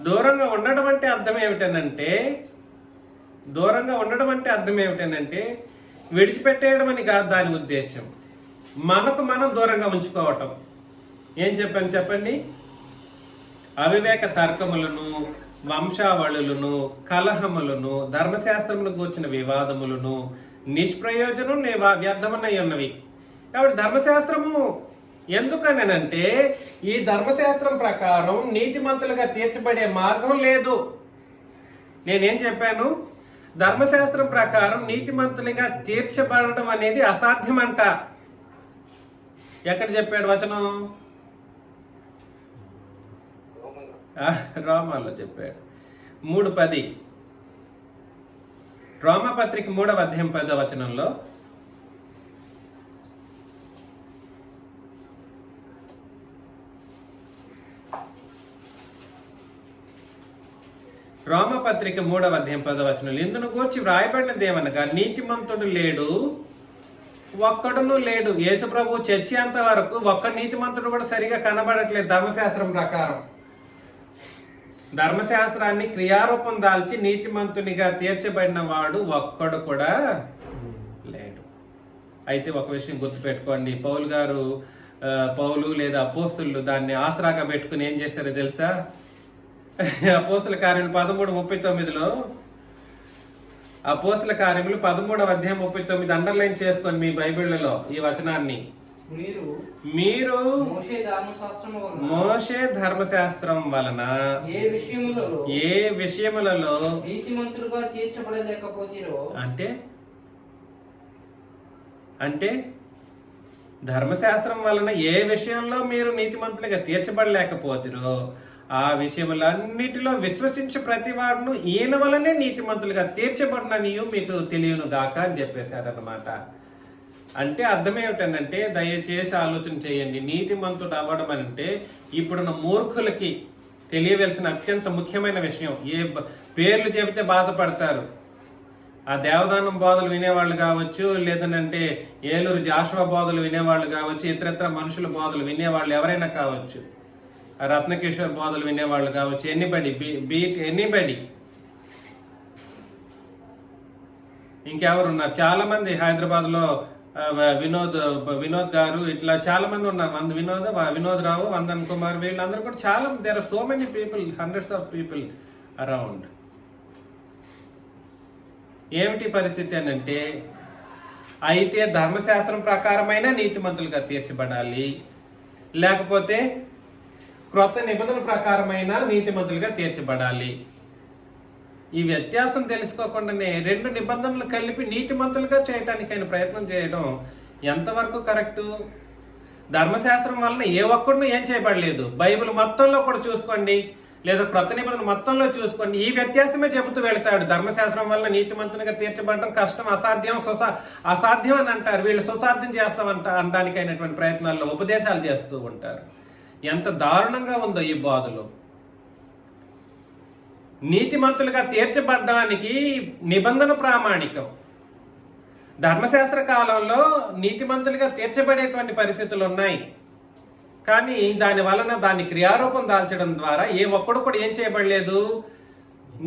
దూరంగా ఉండడం అంటే అర్థం ఏమిటనంటే విడిచిపెట్టేయడం అని కాదు దాని ఉద్దేశం. మనకు మనం దూరంగా ఉంచుకోవటం. ఏం చెప్పండి. అవివేక తర్కములను, వంశావళులను, కలహములను, ధర్మశాస్త్రమును గూర్చిన వివాదములను, నిష్ప్రయోజనం వ్యర్థమన్నై ఉన్నవి. కాబట్టి ధర్మశాస్త్రము ఎందుకనంటే ఈ ధర్మశాస్త్రం ప్రకారం నీతిమంతులుగా తీర్చబడే మార్గం లేదు. నేనేం చెప్పాను? ధర్మశాస్త్రం ప్రకారం నీతిమంతులుగా తీర్చబడడం అనేది అసాధ్యమంట. ఎక్కడ చెప్పాడు వచనం? రోమాలో చెప్పాడు. 3:10 రోమపత్రిక 3వ అధ్యాయం 10వ వచనంలో రోమపత్రిక 3వ అధ్యాయం 10వ వచనంలో ఇందును గూర్చి వ్రాయబడినదేమనగా నీతిమంతుడు లేడు, ఒక్కడును లేడు. యేసు ప్రభు చచ్చేంత వరకు ఒక్క నీతిమంతుడు కూడా సరిగా కనబడట్లేదు. ధర్మశాస్త్రం ప్రకారం ధర్మశాస్త్రాన్ని క్రియారూపం దాల్చి నీతిమంతునిగా తీర్చబడిన వాడు ఒక్కడు కూడా లేడు. అయితే ఒక విషయం గుర్తుపెట్టుకోండి. పౌలు లేదా అపోస్తులు దాన్ని ఆసరాగా పెట్టుకుని ఏం చేశారో తెలుసా? అపోస్తుల కార్యములు 13:39లో అపోస్తుల కార్యములు 13వ అధ్యాయం 39 అండర్లైన్ చేసుకొని మీ బైబిళ్లలో ఈ వచనాన్ని, మీరు మోషే ధర్మశాస్త్రం వలన ఏ విషయములలో నీతిమంతులుగా తీర్చబడలేకపోతీరో, అంటే ధర్మశాస్త్రం వలన ఏ విషయంలో మీరు నీతిమంతులుగా తీర్చబడలేకపోతీరో ఆ విషయములన్నిటిలో విశ్వసించి ప్రతి వాడును ఈయన వలనే నీతిమంతులుగా తీర్చబడిననియు మీకు తెలియను గాక అని చెప్పేశారనమాట. అంటే అర్థం ఏమిటంటే దయచేసి ఆలోచన చేయండి. నీతిమంతుడు అవ్వడం అంటే ఇప్పుడున్న మూర్ఖులకి తెలియవలసిన అత్యంత ముఖ్యమైన విషయం. పేర్లు చెబితే బాధపడతారు. ఆ దేవదానం బోధలు వినేవాళ్ళు కావచ్చు, లేదనంటే ఏలూరు జాషువా బోధలు వినేవాళ్ళు కావచ్చు, ఇతరత్ర మనుషుల బోధలు వినేవాళ్ళు ఎవరైనా కావచ్చు, రత్నకిషోర్ బోధలు వినేవాళ్ళు కావచ్చు, ఎనీబడి ఇంకెవరున్నారు? చాలా మంది హైదరాబాద్లో వినోద్ గారు, ఇట్లా చాలా మంది ఉన్నారు. వినోద్ రావు, వందన్ కుమార్, వీళ్ళందరూ కూడా చాలా, there are so many people, hundreds of people around. ఏమిటి పరిస్థితి అనంటే, అయితే ధర్మశాస్త్రం ప్రకారమైన నీతిమంతులుగా తీర్చబడాలి, లేకపోతే క్రొత్త నిబంధన ప్రకారమైన నీతిమంతులుగా తీర్చబడాలి. ఈ వ్యత్యాసం తెలుసుకోకుండానే రెండు నిబంధనలు కలిపి నీతిమంతులుగా చేయటానికి ఆయన ప్రయత్నం చేయడం ఎంతవరకు కరెక్టు? ధర్మశాస్త్రం వలన ఏ ఒక్కడిని ఏం చేయబడలేదు. బైబిల్ మొత్తంలో కూడా చూసుకోండి, లేదా క్రొత్త నిబంధన మొత్తంలో చూసుకోండి, ఈ వ్యత్యాసమే చెబుతూ వెళ్తాడు. ధర్మశాస్త్రం వల్ల నీతిమంతునిగా తీర్చబడడం కష్టం, అసాధ్యం అని అంటారు. వీళ్ళు సుసాధ్యం చేస్తామంట అనడానికి అయినటువంటి ప్రయత్నాల్లో ఉపదేశాలు చేస్తూ ఉంటారు. ఎంత దారుణంగా ఉందో ఈ బోధలు. నీతిమంతులుగా తీర్చబడడానికి నిబంధన ప్రామాణికం. ధర్మశాస్త్ర కాలంలో నీతిమంతులుగా తీర్చబడేటువంటి పరిస్థితులు ఉన్నాయి, కానీ దాని వలన దాన్ని క్రియారూపం దాల్చడం ద్వారా ఏ ఒక్కడు కూడా ఏం చేయబడలేదు,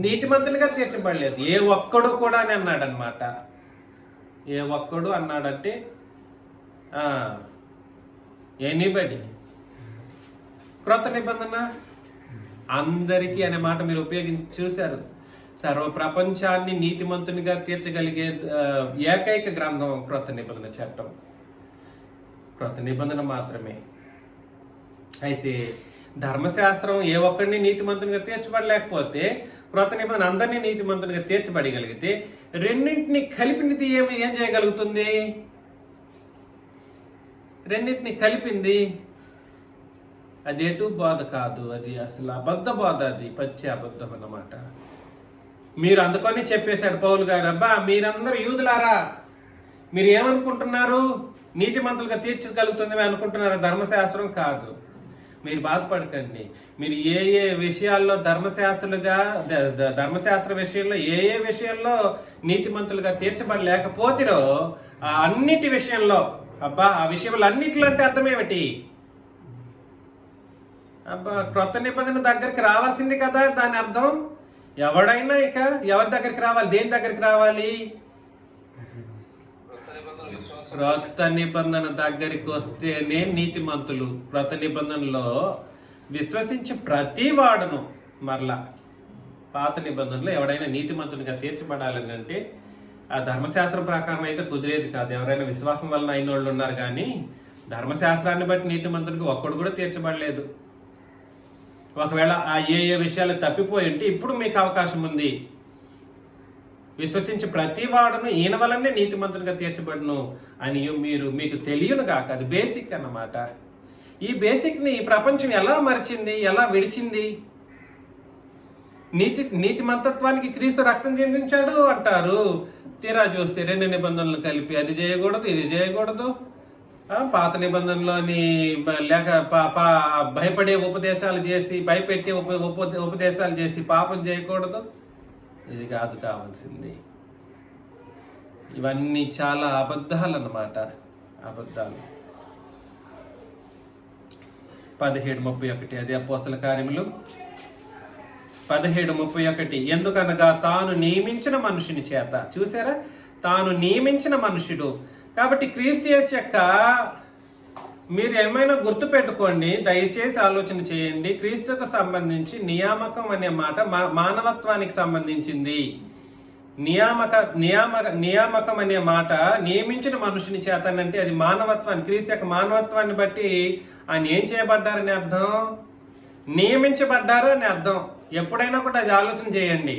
నీతిమంతులుగా తీర్చబడలేదు. ఏ ఒక్కడు కూడా అని అన్నాడు అనమాట. ఏ ఒక్కడు అన్నాడంటే ఎనీబడి. క్రొత్త నిబంధన అందరికీ అనే మాట మీరు ఉపయోగించి చూశారు. సర్వ ప్రపంచాన్ని నీతిమంతునిగా తీర్చగలిగే ఏకైక గ్రంథం క్రొత్త నిబంధన చట్టం, క్రొత్త నిబంధన మాత్రమే. అయితే ధర్మశాస్త్రం ఏ ఒక్కడిని నీతిమంతునిగా తీర్చబడలేకపోతే క్రొత్త నిబంధన అందరినీ నీతిమంతునిగా తీర్చబడగలిగితే రెండింటిని కలిపినది ఏం చేయగలుగుతుంది? రెండింటిని కలిపింది అది ఎటు బోధ కాదు, అది అసలు అబద్ధ బోధ, అది పచ్చి అబద్ధం అన్నమాట. మీరు అందుకని చెప్పేశాడు పౌలు గారు, అబ్బా మీరందరూ యూదులారా, మీరు ఏమనుకుంటున్నారు? నీతిమంతులుగా తీర్చగలుగుతుంది అనుకుంటున్నారా? ధర్మశాస్త్రం కాదు. మీరు బాధపడకండి. మీరు ఏ ఏ విషయాల్లో ధర్మశాస్త్ర విషయంలో ఏ విషయంలో నీతిమంతులుగా తీర్చబడలేకపోతిరో ఆ అన్నిటి విషయంలో, అబ్బా ఆ విషయంలో అన్నిట్లో అంటే అర్థం ఏమిటి? అబ్బా క్రొత్త నిబంధన దగ్గరికి రావాల్సింది కదా దాని అర్థం. ఎవడైనా ఇక ఎవరి దగ్గరికి రావాలి? దేని దగ్గరికి రావాలి? క్రొత్త నిబంధన దగ్గరికి వస్తేనే నీతిమంతులు. క్రొత్త నిబంధనలో విశ్వసించి ప్రతి వాడును మరలా. పాత నిబంధనలో ఎవడైనా నీతిమంతునిగా తీర్చబడాలని అంటే ఆ ధర్మశాస్త్రం ప్రకారం అయితే కుదిరేది కాదు. ఎవరైనా విశ్వాసం వలన అయిన వాళ్ళు ఉన్నారు, కానీ ధర్మశాస్త్రాన్ని బట్టి నీతిమంతునికి ఒక్కడు కూడా తీర్చబడలేదు. ఒకవేళ ఆ ఏ విషయాలు తప్పిపోయి ఉంటే ఇప్పుడు మీకు అవకాశం ఉంది. విశ్వసించి ప్రతి వాడును ఈయన వలనే నీతిమంతునిగా తీర్చబడును అని మీకు తెలియను కాక, అది బేసిక్ అన్నమాట. ఈ బేసిక్ని ఈ ప్రపంచం ఎలా మరిచింది, ఎలా విడిచింది? నీతిమంతత్వానికి క్రీస్తు రక్తం చెందించాడు అంటారు. తీరా చూస్తే రెండు నిబంధనలు కలిపి అది చేయకూడదు, ఇది చేయకూడదు. పాత నిబంధనలోని లేక భయపడే ఉపదేశాలు చేసి, భయపెట్టే ఉపదేశాలు చేసి పాపం చేయకూడదు. ఇది కాదు కావాల్సింది. ఇవన్నీ చాలా అబద్ధాలు అన్నమాట, అబద్ధాలు. 17:31 అది అపోస్తల కార్యములు 17:31. ఎందుకనగా తాను నియమించిన మనుషుని చేత, చూసారా, తాను నియమించిన మనుషుడు. కాబట్టి క్రీస్తు యేసు యొక్క మీరు ఏమైనా గుర్తు పెట్టుకోండి, దయచేసి ఆలోచన చేయండి. క్రీస్తుకు సంబంధించి నియామకం అనే మాట మానవత్వానికి సంబంధించింది. నియామకం అనే మాట నియమించిన మనుషుని చేతనంటే అది మానవత్వాన్ని, క్రీస్తు యొక్క మానవత్వాన్ని బట్టి ఆయన ఏం చేయబడ్డారని అర్థం, నియమించబడ్డారు అని అర్థం. ఎప్పుడైనా కూడా అది ఆలోచన చేయండి.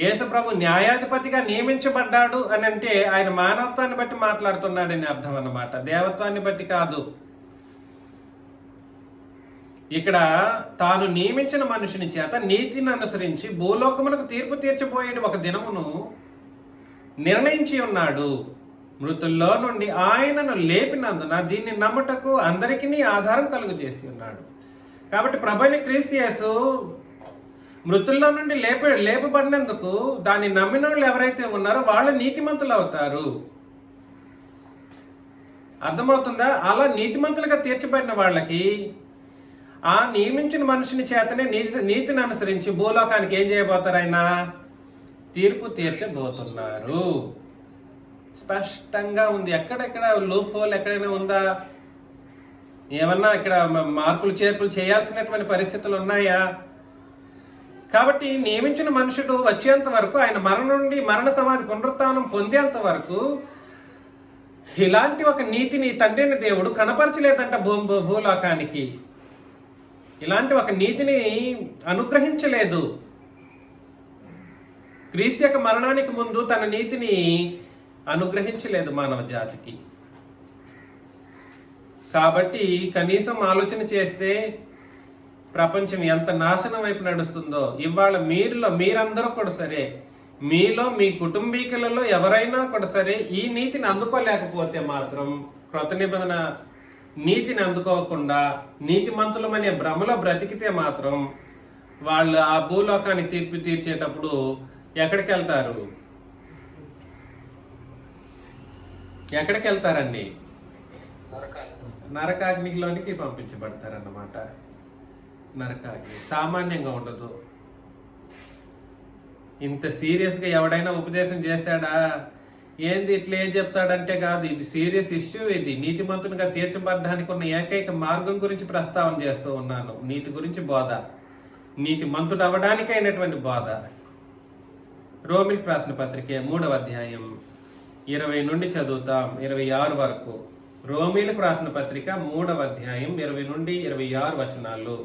యేసు ప్రభు న్యాయాధిపతిగా నియమించబడ్డాడు అని అంటే ఆయన మానవత్వాన్ని బట్టి మాట్లాడుతున్నాడని అర్థం అన్నమాట, దేవత్వాన్ని బట్టి కాదు. ఇక్కడ తాను నియమించిన మనుషుని చేత నీతిని అనుసరించి భూలోకమునకు తీర్పు తీర్చబోయేది ఒక దినమును నిర్ణయించి ఉన్నాడు. మృతుల్లో నుండి ఆయనను లేపినందున దీన్ని నమ్ముటకు అందరికీ ఆధారం కలుగు చేసి ఉన్నాడు. కాబట్టి ప్రభువైన క్రీస్తు యేసు మృతుల్లో నుండి లేపబడినందుకు దాన్ని నమ్మిన వాళ్ళు ఎవరైతే ఉన్నారో వాళ్ళు నీతిమంతులు అవుతారు. అర్థమవుతుందా? అలా నీతిమంతులుగా తీర్చబడిన వాళ్ళకి ఆ నియమించిన మనుషుని చేతనే నీతిని అనుసరించి భూలోకానికి ఏం చేయబోతారు? ఆయన తీర్పు తీర్చబోతున్నారు. స్పష్టంగా ఉంది. ఎక్కడెక్కడ లూప్ హోల్ ఎక్కడైనా ఉందా? ఏమన్నా ఇక్కడ మార్పులు చేర్పులు చేయాల్సినటువంటి పరిస్థితులు ఉన్నాయా? కాబట్టి నియమించిన మనుషుడు వచ్చేంత వరకు, ఆయన మరణ సమాధి పునరుత్థానం పొందేంత వరకు ఇలాంటి ఒక నీతిని తండ్రిని దేవుడు కనపరచలేదంట భూలోకానికి. ఇలాంటి ఒక నీతిని అనుగ్రహించలేదు. క్రీస్తు యొక్క మరణానికి ముందు తన నీతిని అనుగ్రహించలేదు మానవ జాతికి. కాబట్టి కనీసం ఆలోచన చేస్తే ప్రపంచం ఎంత నాశనం వైపు నడుస్తుందో. ఇవాళ మీరందరూ కూడా సరే, మీలో మీ కుటుంబీకులలో ఎవరైనా కూడా సరే ఈ నీతిని అందుకోలేకపోతే మాత్రం, క్రొత్త నిబంధన నీతిని అందుకోకుండా నీతిమంతులమనే భ్రమలో బ్రతికితే మాత్రం వాళ్ళు ఆ భూలోకానికి తీర్పు తీర్చేటప్పుడు ఎక్కడికి వెళ్తారు? ఎక్కడికి వెళ్తారండి? నరకాగ్నిలోనికి పంపించబడతారన్నమాట. నరకాగ్ని సామాన్యంగా ఉండదు. ఇంత సీరియస్గా ఎవడైనా ఉపదేశం చేశాడా? ఏంది ఇట్లా ఏం చెప్తాడంటే కాదు, ఇది సీరియస్ ఇష్యూ. ఇది నీతిమంతునిగా తీర్చబడడానికి ఉన్న ఏకైక మార్గం గురించి ప్రస్తావన చేస్తూ ఉన్నాను. నీతి గురించి బోధ, నీతి మంతుడు అవ్వడానికి అయినటువంటి బోధ. రోమిల్కి రాసిన పత్రిక 3వ అధ్యాయం 20 నుండి చదువుతాం 26 వరకు. రోమిలకు రాసిన పత్రిక 3వ అధ్యాయం 20 నుండి 26 వచనాలు.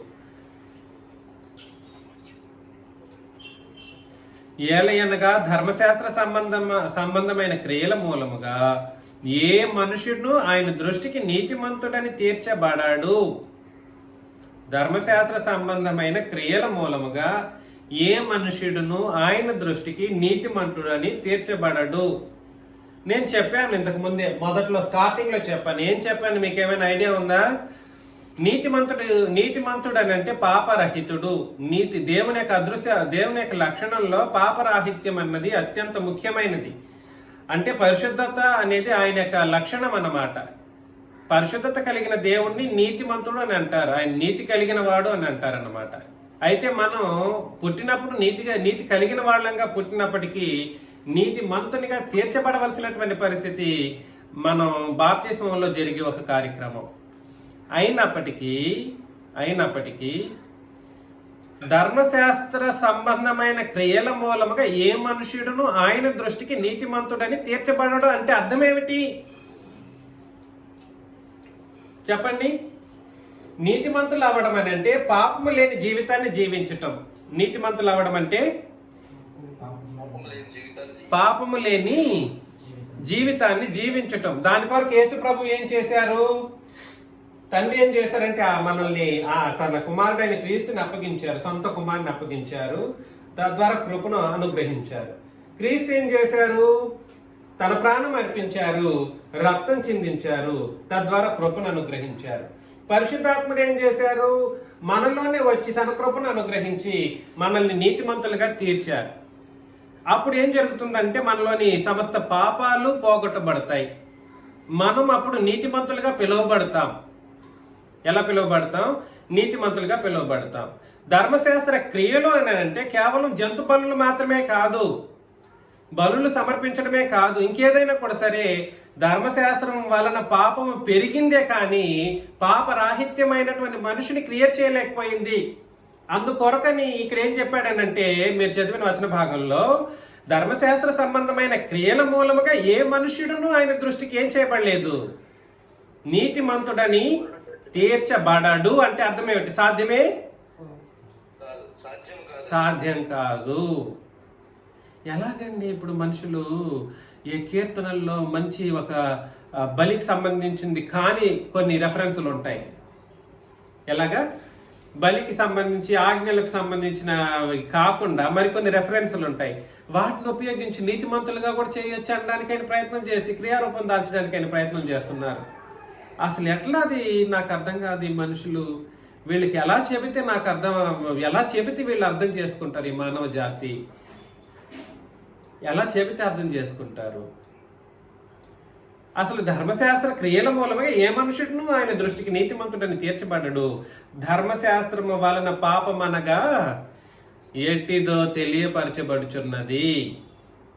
ఏలయనగా ధర్మశాస్త్ర సంబంధమైన క్రియల మూలముగా ఏ మనుషుడు ఆయన దృష్టికి నీతిమంతుడని తీర్చబడాడు. ధర్మశాస్త్ర సంబంధమైన క్రియల మూలముగా ఏ మనుషుడును ఆయన దృష్టికి నీతిమంతుడని తీర్చబడడు. నేను చెప్పాను ఇంతకు ముందే, మొదట్లో స్టార్టింగ్ లో చెప్పాను. ఏం చెప్పాను మీకు ఏమైనా ఐడియా ఉందా? నీతిమంతుడు అని అంటే పాపరహితుడు. దేవుని యొక్క లక్షణంలో పాపరాహిత్యం అన్నది అత్యంత ముఖ్యమైనది. అంటే పరిశుద్ధత అనేది ఆయన యొక్క లక్షణం అన్నమాట. పరిశుద్ధత కలిగిన దేవుణ్ణి నీతిమంతుడు అని అంటారు, ఆయన నీతి కలిగిన వాడు అని అంటారు అన్నమాట. అయితే మనం పుట్టినప్పుడు నీతి కలిగిన వాళ్ళంగా పుట్టినప్పటికీ నీతిమంతునిగా తీర్చబడవలసినటువంటి పరిస్థితి మనం బాప్తిస్మంలో జరిగే ఒక కార్యక్రమం. అయినప్పటికీ ధర్మశాస్త్ర సంబంధమైన క్రియల మూలముగా ఏ మనుష్యుడును ఆయన దృష్టికి నీతిమంతుడని తీర్చబడడం అంటే అర్థం ఏమిటి చెప్పండి? నీతిమంతులు అవ్వడం అని అంటే పాపము లేని జీవితాన్ని జీవించటం. నీతిమంతులు అవ్వడం అంటే పాపము లేని జీవితాన్ని జీవించటం. దాని కొరకు యేసు ప్రభు ఏం చేశారు? తండ్రి ఏం చేశారంటే మనల్ని తన కుమారుడైన క్రీస్తుని అప్పగించారు, సొంత కుమారుని అప్పగించారు, తద్వారా కృపను అనుగ్రహించారు. క్రీస్తు ఏం చేశారు? తన ప్రాణం అర్పించారు, రక్తం చిందించారు, తద్వారా కృపను అనుగ్రహించారు. పరిశుద్ధాత్ముడు ఏం చేశారు? మనలోనే వచ్చి తన కృపను అనుగ్రహించి మనల్ని నీతిమంతులుగా తీర్చారు. అప్పుడు ఏం జరుగుతుందంటే మనలోని సమస్త పాపాలు పోగొట్టబడతాయి. మనం అప్పుడు నీతిమంతులుగా పిలువబడతాం. ఎలా పిలువబడతాం? నీతిమంతులుగా పిలువబడతాం. ధర్మశాస్త్ర క్రియలు అని అంటే కేవలం జంతు బలులు మాత్రమే కాదు, బలులు సమర్పించడమే కాదు, ఇంకేదైనా కూడా సరే ధర్మశాస్త్రం వలన పాపము పెరిగిందే కానీ పాపరాహిత్యమైనటువంటి మనిషిని క్రియేట్ చేయలేకపోయింది. అందుకొరకని ఇక్కడ ఏం చెప్పాడనంటే, మీరు చదివిన వచన భాగంలో ధర్మశాస్త్ర సంబంధమైన క్రియల మూలముగా ఏ మనుష్యుడును ఆయన దృష్టికి ఏం చేయబడలేదు, నీతిమంతుడని తీర్చబడడు అంటే అర్థం ఏమిటి? సాధ్యం కాదు. ఎలాగండి? ఇప్పుడు మనుషులు ఏ కీర్తనల్లో మంచి ఒక బలికి సంబంధించింది కానీ కొన్ని రెఫరెన్సులు ఉంటాయి. ఎలాగా? బలికి సంబంధించి ఆజ్ఞలకు సంబంధించిన కాకుండా మరికొన్ని రెఫరెన్సులు ఉంటాయి. వాటిని ఉపయోగించి నీతిమంతులుగా కూడా చేయొచ్చు అనడానికైనా ప్రయత్నం చేసి క్రియారూపం దాల్చడానికైనా ప్రయత్నం చేస్తున్నారు. అసలు ఎట్లా అది నాకు అర్థం కాదు. ఈ మనుషులు వీళ్ళకి ఎలా చెబితే వీళ్ళు అర్థం చేసుకుంటారు? ఈ మానవ జాతి ఎలా చెబితే అర్థం చేసుకుంటారు? అసలు ధర్మశాస్త్ర క్రియల మూలముగా ఏ మనుషుడును ఆయన దృష్టికి నీతిమంతుడని తీర్చబడడు. ధర్మశాస్త్రము వలన పాపమనగా ఎట్టిదో తెలియపరచబడుచున్నది.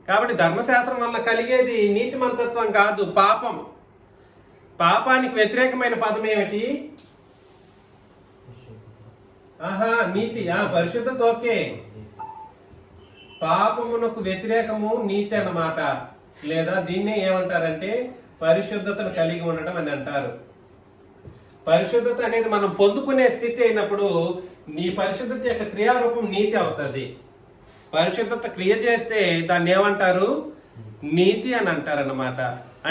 కాబట్టి ధర్మశాస్త్రం వలన కలిగేది నీతిమంతత్వం కాదు, పాపం. పాపానికి వ్యతిరేకమైన పదం ఏమిటి? నీతి. పరిశుద్ధత ఓకే. పాపమునకు వ్యతిరేకము నీతి అన్నమాట. లేదా దీన్నే ఏమంటారంటే పరిశుద్ధతను కలిగి ఉండటం అని అంటారు. పరిశుద్ధత అనేది మనం పొందుకునే స్థితి అయినప్పుడు నీ పరిశుద్ధత యొక్క క్రియారూపం నీతి అవుతుంది. పరిశుద్ధత క్రియ చేస్తే దాన్ని ఏమంటారు? నీతి అని అంటారన్నమాట.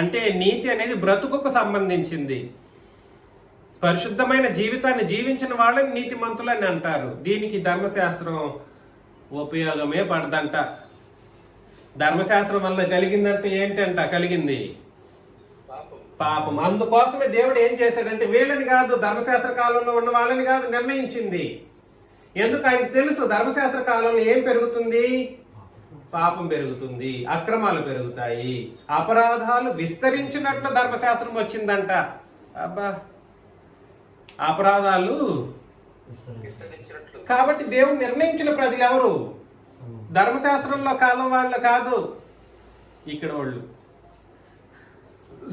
అంటే నీతి అనేది బ్రతుకుకు సంబంధించింది. పరిశుద్ధమైన జీవితాన్ని జీవించిన వాళ్ళని నీతిమంతులు అని అంటారు. దీనికి ధర్మశాస్త్రం ఉపయోగమే పడదంట. ధర్మశాస్త్రం వల్ల కలిగిందంటే ఏంటంట? కలిగింది పాపం. అందుకోసమే దేవుడు ఏం చేశాడంటే వీళ్ళని కాదు, ధర్మశాస్త్ర కాలంలో ఉన్న వాళ్ళని కాదు నిర్ణయించింది. ఎందుకు? ఆయనకు తెలుసు ధర్మశాస్త్ర కాలంలో ఏం పెరుగుతుంది? పాపం పెరుగుతుంది, అక్రమాలు పెరుగుతాయి, అపరాధాలు విస్తరించినట్లు ధర్మశాస్త్రం వచ్చిందంట. అబ్బా, అపరాధాలు కాబట్టి దేవుడు నిర్ణయించిన ప్రజలు ఎవరు? ధర్మశాస్త్రంలో కాలం వాళ్ళు కాదు, ఇక్కడ వాళ్ళు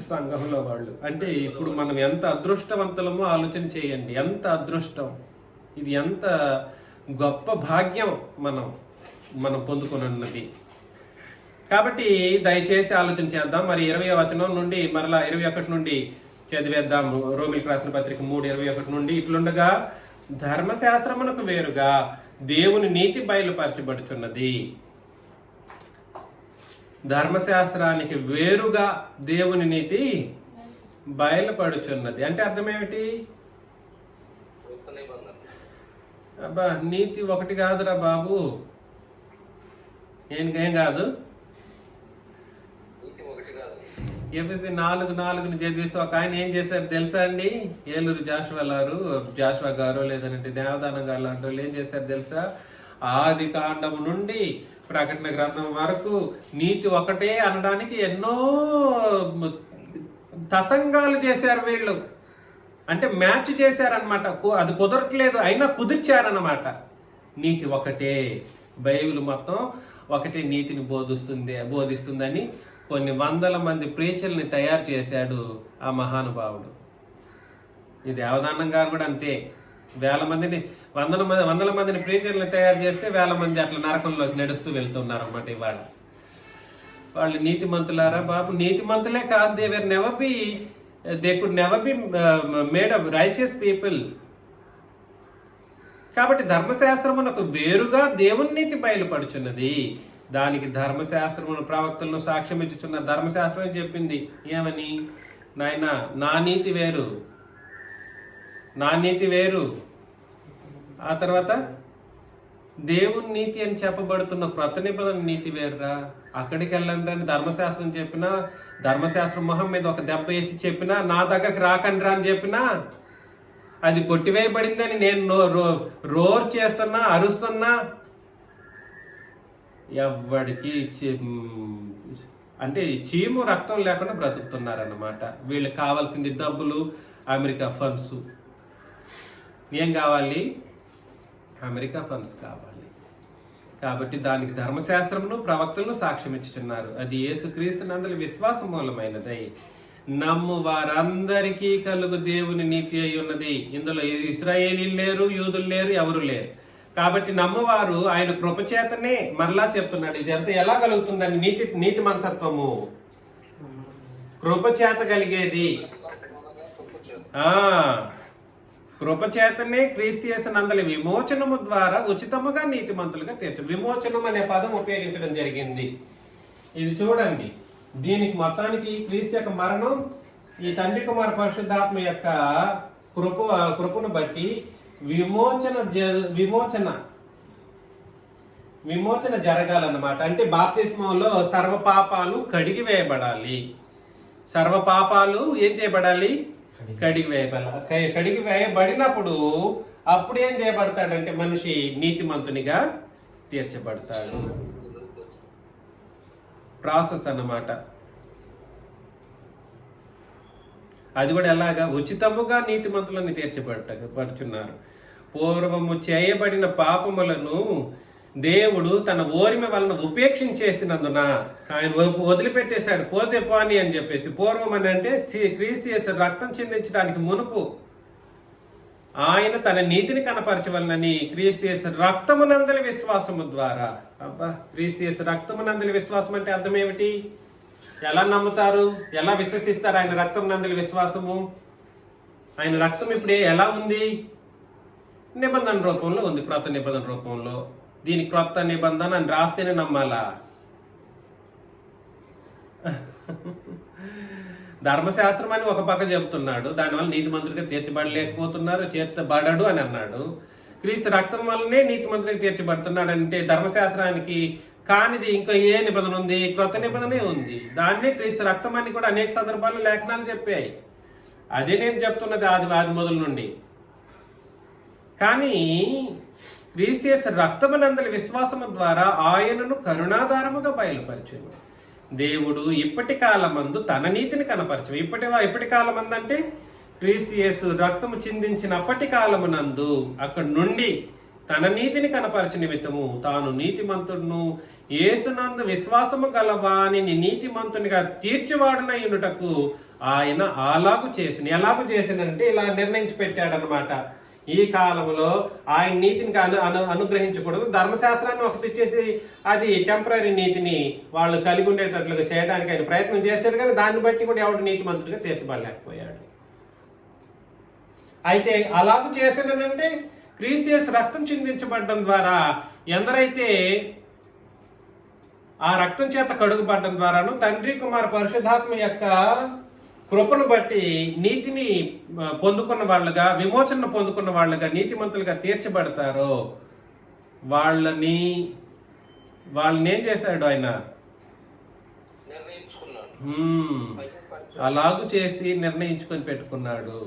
సంఘంలో వాళ్ళు. అంటే ఇప్పుడు మనం ఎంత అదృష్టవంతులమో ఆలోచన చేయండి. ఎంత అదృష్టం ఇది, ఎంత గొప్ప భాగ్యం మనం పొందుకున్నది. కాబట్టి దయచేసి ఆలోచన చేద్దాం. మరి 20వ వచనం నుండి మరలా 21 నుండి చదివేద్దాం. రోమిలకు రాసిన పత్రిక 3:21 నుండి. ఇట్లుండగా ధర్మశాస్త్రమునకు వేరుగా దేవుని నీతి బయలుపరచబడుచున్నది. ధర్మశాస్త్రానికి వేరుగా దేవుని నీతి బయలుపడుచున్నది. అంటే అర్థం ఏమిటి? అబ్బా, నీతి ఒకటి కాదురా బాబు, ఏం కాదు. ఎఫ్ఎస్సి 4:4 చదివేసి ఒక ఆయన ఏం చేశారు తెలుసా అండి? ఏలూరు జాషువా గారు లేదంటే దేవదానం గారు లాంటి వాళ్ళు ఏం చేశారు తెలుసా? ఆది కాండం నుండి ప్రకటన గ్రంథం వరకు నీతి ఒకటే అనడానికి ఎన్నో తతంగాలు చేశారు వీళ్ళు. అంటే మ్యాచ్ చేశారనమాట. అది కుదరట్లేదు, అయినా కుదిర్చారనమాట. నీతి ఒకటే, బైబిల్ మొత్తం ఒకటే నీతిని బోధిస్తుందని కొన్ని వందల మంది ప్రీచర్ని తయారు చేశాడు ఆ మహానుభావుడు. ఈ దేవదానం గారు కూడా అంతే. వందల మందిని ప్రీచర్ని తయారు చేస్తే 1000 మంది అట్లా నరకంలోకి నడుస్తూ వెళ్తున్నారు అన్నమాట. ఇవాళ వాళ్ళు నీతిమంతులారా బాబు? నీతిమంతులే కాదు, they could never be made up righteous people. కాబట్టి ధర్మశాస్త్రమునకు వేరుగా దేవుని నీతి బయలుపడుచున్నది. దానికి ధర్మశాస్త్రమును ప్రవక్తలను సాక్ష్యం ఇచ్చుచున్న ధర్మశాస్త్రం చెప్పింది ఏమని? నాయన, నా నీతి వేరు. ఆ తర్వాత దేవుని నీతి అని చెప్పబడుతున్న క్రొత్త నిబంధన నీతి వేరురా. అక్కడికి వెళ్ళండి అని ధర్మశాస్త్రం చెప్పినా, ధర్మశాస్త్రం మొహం మీద ఒక దెబ్బ వేసి చెప్పినా, నా దగ్గరికి రాకండి రా అని చెప్పినా, అది కొట్టివేయబడిందని నేను రోర్ చేస్తున్నా, అరుస్తున్నా, ఎవడికి అంటే చీము రక్తం లేకుండా బ్రతుకుతున్నారన్నమాట. వీళ్ళకి కావాల్సింది డబ్బులు, అమెరికా ఫండ్స్. ఏం కావాలి? అమెరికా ఫండ్స్ కావాలి. కాబట్టి దానికి ధర్మశాస్త్రమును ప్రవక్తలను సాక్ష్యం ఇచ్చుచున్నారు. అది యేసుక్రీస్తు నందలి విశ్వాస మూలమైనదై నమ్ము వారందరికీ కలుగు దేవుని నీతి అయి ఉన్నది. ఇందులో ఇశ్రాయేలీలు లేరు, యూదులు లేరు, ఎవరు లేరు. కాబట్టి నమ్మవారు ఆయన కృపచేతనే, మరలా చెప్తున్నాడు, ఇది ఎంత ఎలా కలుగుతుందని నీతిమంతత్వము కృపచేత కలిగేది. కృపచేతనే క్రీస్తు యేసునందలి విమోచనము ద్వారా ఉచితముగా నీతిమంతులుగా తీర్చు. విమోచనం అనే పదం ఉపయోగించడం జరిగింది. ఇది చూడండి, దీనికి మొత్తానికి క్రీస్తు యొక్క మరణం, ఈ తండ్రి కుమార పరిశుద్ధాత్మ యొక్క కృపను బట్టి విమోచన జరగాలన్నమాట. అంటే బాప్తిస్మంలో సర్వ పాపాలు కడిగి వేయబడాలి. సర్వ పాపాలు ఏం చేయబడాలి? కడిగి వేయబడినప్పుడు అప్పుడు ఏం చేయబడతాడంటే మనిషి నీతిమంతునిగా తీర్చబడతాడు. ప్రాసెస్ అన్నమాట. అది కూడా ఎలాగా? ఉచితముగా నీతిమంతులను తీర్చబడుచున్నారు. పూర్వము చేయబడిన పాపములను దేవుడు తన ఓరిమ వలన ఉపేక్షించేసినందున ఆయన వదిలిపెట్టేశాడు. పోతే పోని అని చెప్పేసి. పూర్వం అని అంటే క్రీస్తు యేసు రక్తం చెందించడానికి మునుపు ఆయన తన నీతిని కనపరచవలనని క్రీస్తు యేసు రక్తమునందలి విశ్వాసము ద్వారా. క్రీస్తు యేసు రక్తమునందలి విశ్వాసం అంటే అర్థం ఏమిటి? ఎలా నమ్ముతారు? ఎలా విశ్వసిస్తారు ఆయన రక్తం నందలి విశ్వాసము? ఆయన రక్తం ఇప్పుడు ఎలా ఉంది? నిబంధన రూపంలో ఉంది, క్రొత్త నిబంధన రూపంలో. దీని క్రొత్త నిబంధన అని రాస్తేనే నమ్మాలా? ధర్మశాస్త్రం అని ఒక పక్క చెబుతున్నాడు, దానివల్ల నీతిమంతుడిగా తీర్చబడలేకపోతున్నారు, చేర్చబడడు అని అన్నాడు. క్రీస్తు రక్తం వల్లనే నీతిమంతుడిగా తీర్చబడుతున్నాడు అంటే ధర్మశాస్త్రానికి కానిది ఇంకా ఏ నిబంధన ఉంది? క్రొత్త నిబంధనే ఉంది. దాన్నే క్రీస్తు రక్తం అని కూడా అనేక సందర్భాల్లో లేఖనాలు చెప్పాయి. అదే నేను చెప్తున్నది ఆది మొదల నుండి. కానీ క్రీస్తు యేసు రక్తమునందలి విశ్వాసము ద్వారా ఆయనను కరుణాధారముగా బయలుపరచును. దేవుడు ఇప్పటి కాలమందు తన నీతిని కనపరచు. ఇప్పటి కాలమందు అంటే క్రీస్తు యేసు రక్తము చిందించినప్పటి కాలమునందు అక్కడి నుండి తన నీతిని కనపరచు నిమిత్తము తాను నీతిమంతుడును యేసునందు విశ్వాసము గలవానిని నీతిమంతునిగా తీర్చివాడునయునుటకు ఆయన అలాగు చేసినంటే ఇలా నిర్ణయించి పెట్టాడనమాట. ఈ కాలంలో ఆయన నీతిని అనుగ్రహించకూడదు. ధర్మశాస్త్రాన్ని ఒకటి ఇచ్చేసి అది టెంపరీ నీతిని వాళ్ళు కలిగి ఉండేటట్లుగా చేయడానికి ఆయన ప్రయత్నం చేశాడు. కానీ దాన్ని బట్టి కూడా ఎవడు నీతిమంతుడిగా తీర్చబడలేకపోయాడు. అయితే అలాగూ చేశానంటే క్రీస్తు యేసు రక్తం చిందించబడడం ద్వారా ఎందరైతే ఆ రక్తం చేత కడుగుపడడం ద్వారాను తండ్రి కుమార పరిశుద్ధాత్మ యొక్క కృపను బట్టి నీతిని పొందుకున్న వాళ్ళుగా, విమోచన పొందుకున్న వాళ్ళుగా, నీతిమంతులుగా తీర్చబడతారో వాళ్ళని ఏం చేశాడు ఆయన? అలాగూ చేసి నిర్ణయించుకొని పెట్టుకున్నాడు.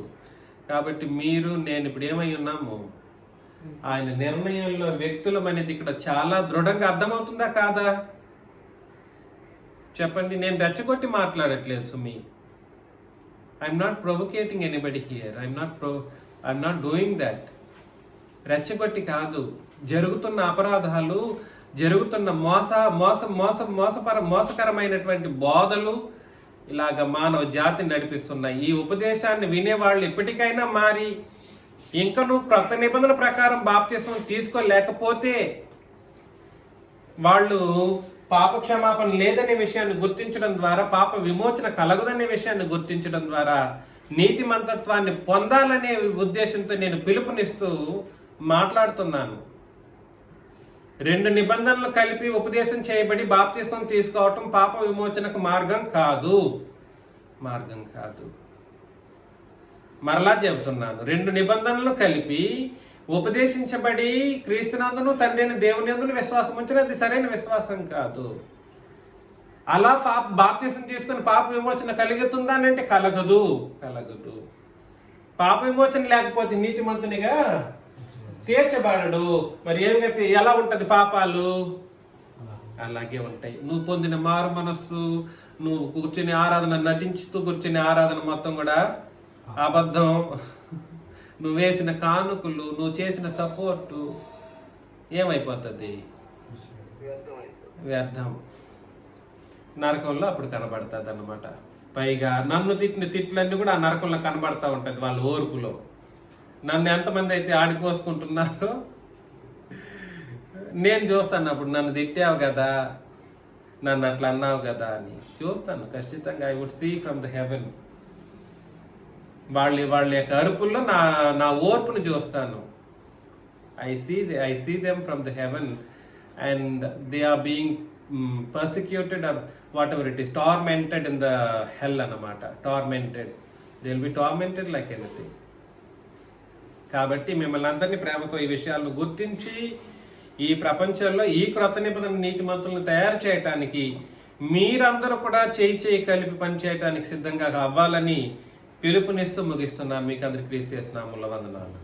కాబట్టి నేను ఇప్పుడు ఏమై ఉన్నాము? ఆయన నిర్ణయంలో వ్యక్తులం అనేది ఇక్కడ చాలా దృఢంగా అర్థమవుతుందా కాదా? చెప్పండి. నేను రెచ్చగొట్టి మాట్లాడట్లేదు సుమి. I'm not provoking anybody here. I'm not doing that. రెచ్చగొట్టి కాదు. జరుగుతున్న అపరాధాలు, జరుగుతున్న మోసకరమైనటువంటి బోధలు ఇలాగ మానవ జాతిని నడిపిస్తున్నాయి. ఈ ఉపదేశాన్ని వినేవాళ్ళు ఎప్పటికైనా మారి ఇంకనూ క్రొత్త నిబంధన ప్రకారం బాప్తిస్మం తీసుకోలేకపోతే, వాళ్ళు పాప క్షమాపణ లేదనే విషయాన్ని గుర్తించడం ద్వారా, పాప విమోచన కలగదనే విషయాన్ని గుర్తించడం ద్వారా నీతిమంతత్వాన్ని పొందాలనే ఉద్దేశంతో నేను పిలుపునిస్తూ మాట్లాడుతున్నాను. 2 నిబంధనలు కలిపి ఉపదేశం చేయబడి బాప్తిస్మం తీసుకోవటం పాప విమోచనకు మార్గం కాదు. మరలా చెబుతున్నాను, 2 నిబంధనలు కలిపి ఉపదేశించబడి క్రీస్తునందును తండ్రిని దేవుని విశ్వాసం ఉంచిన అది సరైన విశ్వాసం కాదు. అలా బాప్తిస్మం తీసుకుని పాప విమోచన కలుగుతుందా అంటే కలగదు. పాప విమోచన లేకపోతే నీతిమంతునిగా తీర్చబడడు. మరి ఏమైతే ఎలా ఉంటది? పాపాలు అలాగే ఉంటాయి. నువ్వు పొందిన మారు మనస్సు, నువ్వు కూర్చుని ఆరాధన, నటించుతూ కూర్చుని ఆరాధన మొత్తం కూడా అబద్ధం. నువ్వు వేసిన కానుకలు, నువ్వు చేసిన సపోర్టు ఏమైపోతుంది? వ్యర్థం. నరకంలో అప్పుడు కనబడుతుంది అన్నమాట. పైగా నన్ను తిట్టిన తిట్లన్నీ కూడా ఆ నరకంలో కనబడతా ఉంటుంది వాళ్ళ ఓర్పులో. నన్ను ఎంతమంది అయితే ఆడిపోసుకుంటున్నారో నేను చూస్తాను. అప్పుడు నన్ను తిట్టావు కదా, నన్ను అట్లా అన్నావు కదా అని చూస్తాను ఖచ్చితంగా. I would see from the heaven. వాళ్ళ యొక్క అరుపుల్లో నా ఓర్పును చూస్తాను. I see them from the heaven and they are being persecuted or whatever it is, tormented in the hell అన్నమాట. Tormented, they will be tormented like anything. కాబట్టి మిమ్మల్ని అందరినీ ప్రేమతో ఈ విషయాలను గుర్తించి ఈ ప్రపంచంలో ఈ క్రొత్త నిబంధన నీతిమంతులను తయారు చేయటానికి మీరందరూ కూడా చేయి కలిపి పనిచేయటానికి సిద్ధంగా అవ్వాలని పిలుపునిస్తూ ముగిస్తున్నాను. మీకు అందరికీ క్రీస్తు యేసు నామములో వందనాలు.